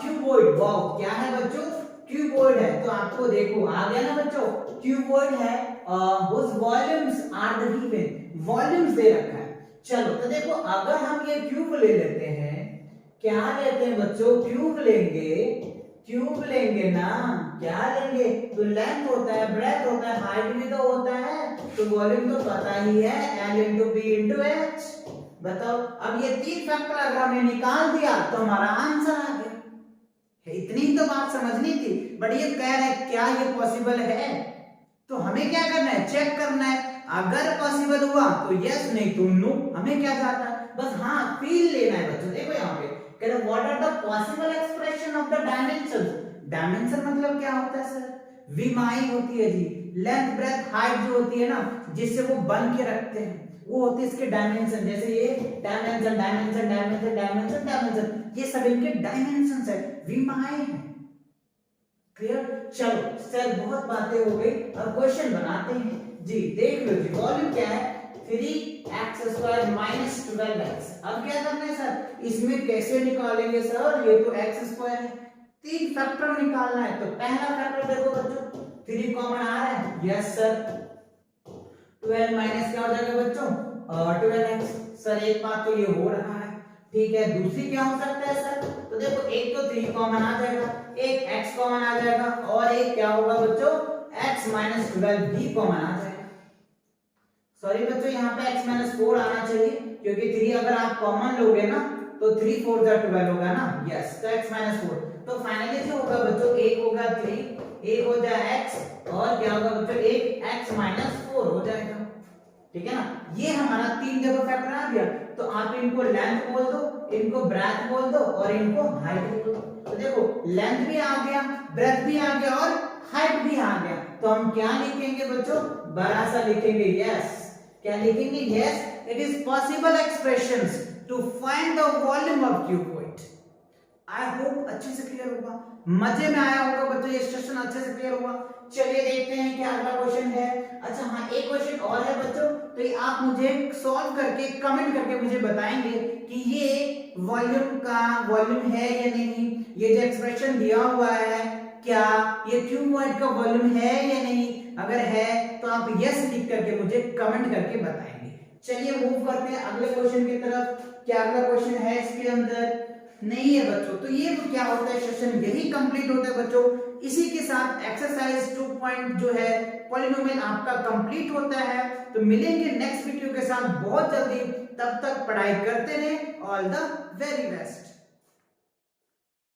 S1: cuboid. Wow, क्या है बच्चों, क्यूबॉइड है। तो आपको देखो आ गया ना बच्चों, क्यूबॉइड है, whose volumes are the given, volumes दे रखा है। चलो तो देखो अगर हम ये क्यूब ले लेते हैं, क्या लेते हैं बच्चों, क्यूब लेंगे, क्यूब लेंगे ना, क्या लेंगे, तो लेंथ होता है, ब्रेथ होता है, हाइट भी तो होता है, तो वॉल्यूम तो पता ही है, L into B into H। बताओ अब ये तीन फैक्टर अगर हमने निकाल दिया तो हमारा आंसर आ गया। इतनी तो बात समझनी थी, बट ये कह रहा है क्या ये पॉसिबल है, तो हमें क्या करना है, चेक करना है। अगर पॉसिबल हुआ तो यस, नहीं तो नो, हमें क्या जाता है, बस हाँ फील लेना है बच्चों। देखो यहाँ पे कह रहा what are the possible expression of the dimensions. Dimension मतलब क्या होता है सर, विमाई होती है जी, लेंथ ब्रेथ हाइट जो होती है ना, जिससे वो बन के रखते हैं, वो होते हैं इसके डायमेंशन। जैसे ये dimension dimension dimension dimension dimension, ये सब इनके डायमेंशंस है, विमाई है। क्लियर, चलो सर बहुत बातें हो गई, अब क्वेश्चन बनाते हैं जी। देख लो जी, वॉल्यूम क्या है 3x² माइनस 12x। अब क्या करना है सर, इसमें कैसे निकालेंगे सर, ये तो x² है, 3 फैक्टर निकालना है। तो पहला फैक्टर देखो बच्चों 3 कॉमन आ रहा है, यस सर, 12 माइनस क्या हो जाएगा बच्चों 12x। सर एक बात तो ये हो रहा है, ठीक है। दूसरी क्या हो सकता है सर, तो देखो एक तो 3 कॉमन आ जाएगा, एक x कॉमन आ जाएगा और एक क्या होगा बच्चों x माइनस 12 भी कॉमन आ जाएगा। सॉरी बच्चों यहाँ पे x माइनस 4 आना चाहिए, क्योंकि 3 अगर आप कॉमन लोगे ना तो 3 4 जा 12 होगा ना, यस। तो x माइनस 4, तो फाइनली जो होगा बच्चों एक होगा 3, एक हो जाए x और क्या होगा बच्चों एक x माइनस 4 हो जाएगा, ठीक है ना। ये हमारा 3 जगह फैक्टर आ गया। तो आप इनको लेंथ बोल दो, इनको ब्रेथ बोल दो और इनको हाइट बोल दो। तो देखो लेंथ भी आ गया, ब्रेथ भी आ गया और हाइट भी आ गया। तो हम क्या लिखेंगे बच्चों, बड़ा सा लिखेंगे, यस। क्या लिखेंगे, yes, it is possible expressions to find the volume of cuboid. I hope अच्छे से क्लियर होगा, मजे में आया होगा बच्चों, ये सेशन अच्छे से क्लियर हुआ। चलिए देखते हैं क्या अगला क्वेश्चन है। अच्छा हाँ, एक क्वेश्चन और है बच्चों, तो ये आप मुझे सॉल्व करके कमेंट करके मुझे बताएंगे कि ये वॉल्यूम है या नहीं। ये जो एक्सप्रेशन दिया हुआ है, क्या ये क्यूबॉइड का वॉल्यूम है या नहीं। अगर है तो आप यस लिख करके मुझे कमेंट करके बताएंगे। चलिए मूव करते हैं अगले क्वेश्चन की तरफ। क्या अगला क्वेश्चन है इसके अंदर, नहीं है बच्चों। तो ये क्या होता है, सेशन यही कंप्लीट होता है बच्चों। इसी के साथ एक्सरसाइज 2 पॉइंट जो है पॉलिनोमियल आपका कंप्लीट होता है। तो मिलेंगे नेक्स्ट वीडियो के साथ बहुत जल्दी, तब तक पढ़ाई करते रहें। All the very best.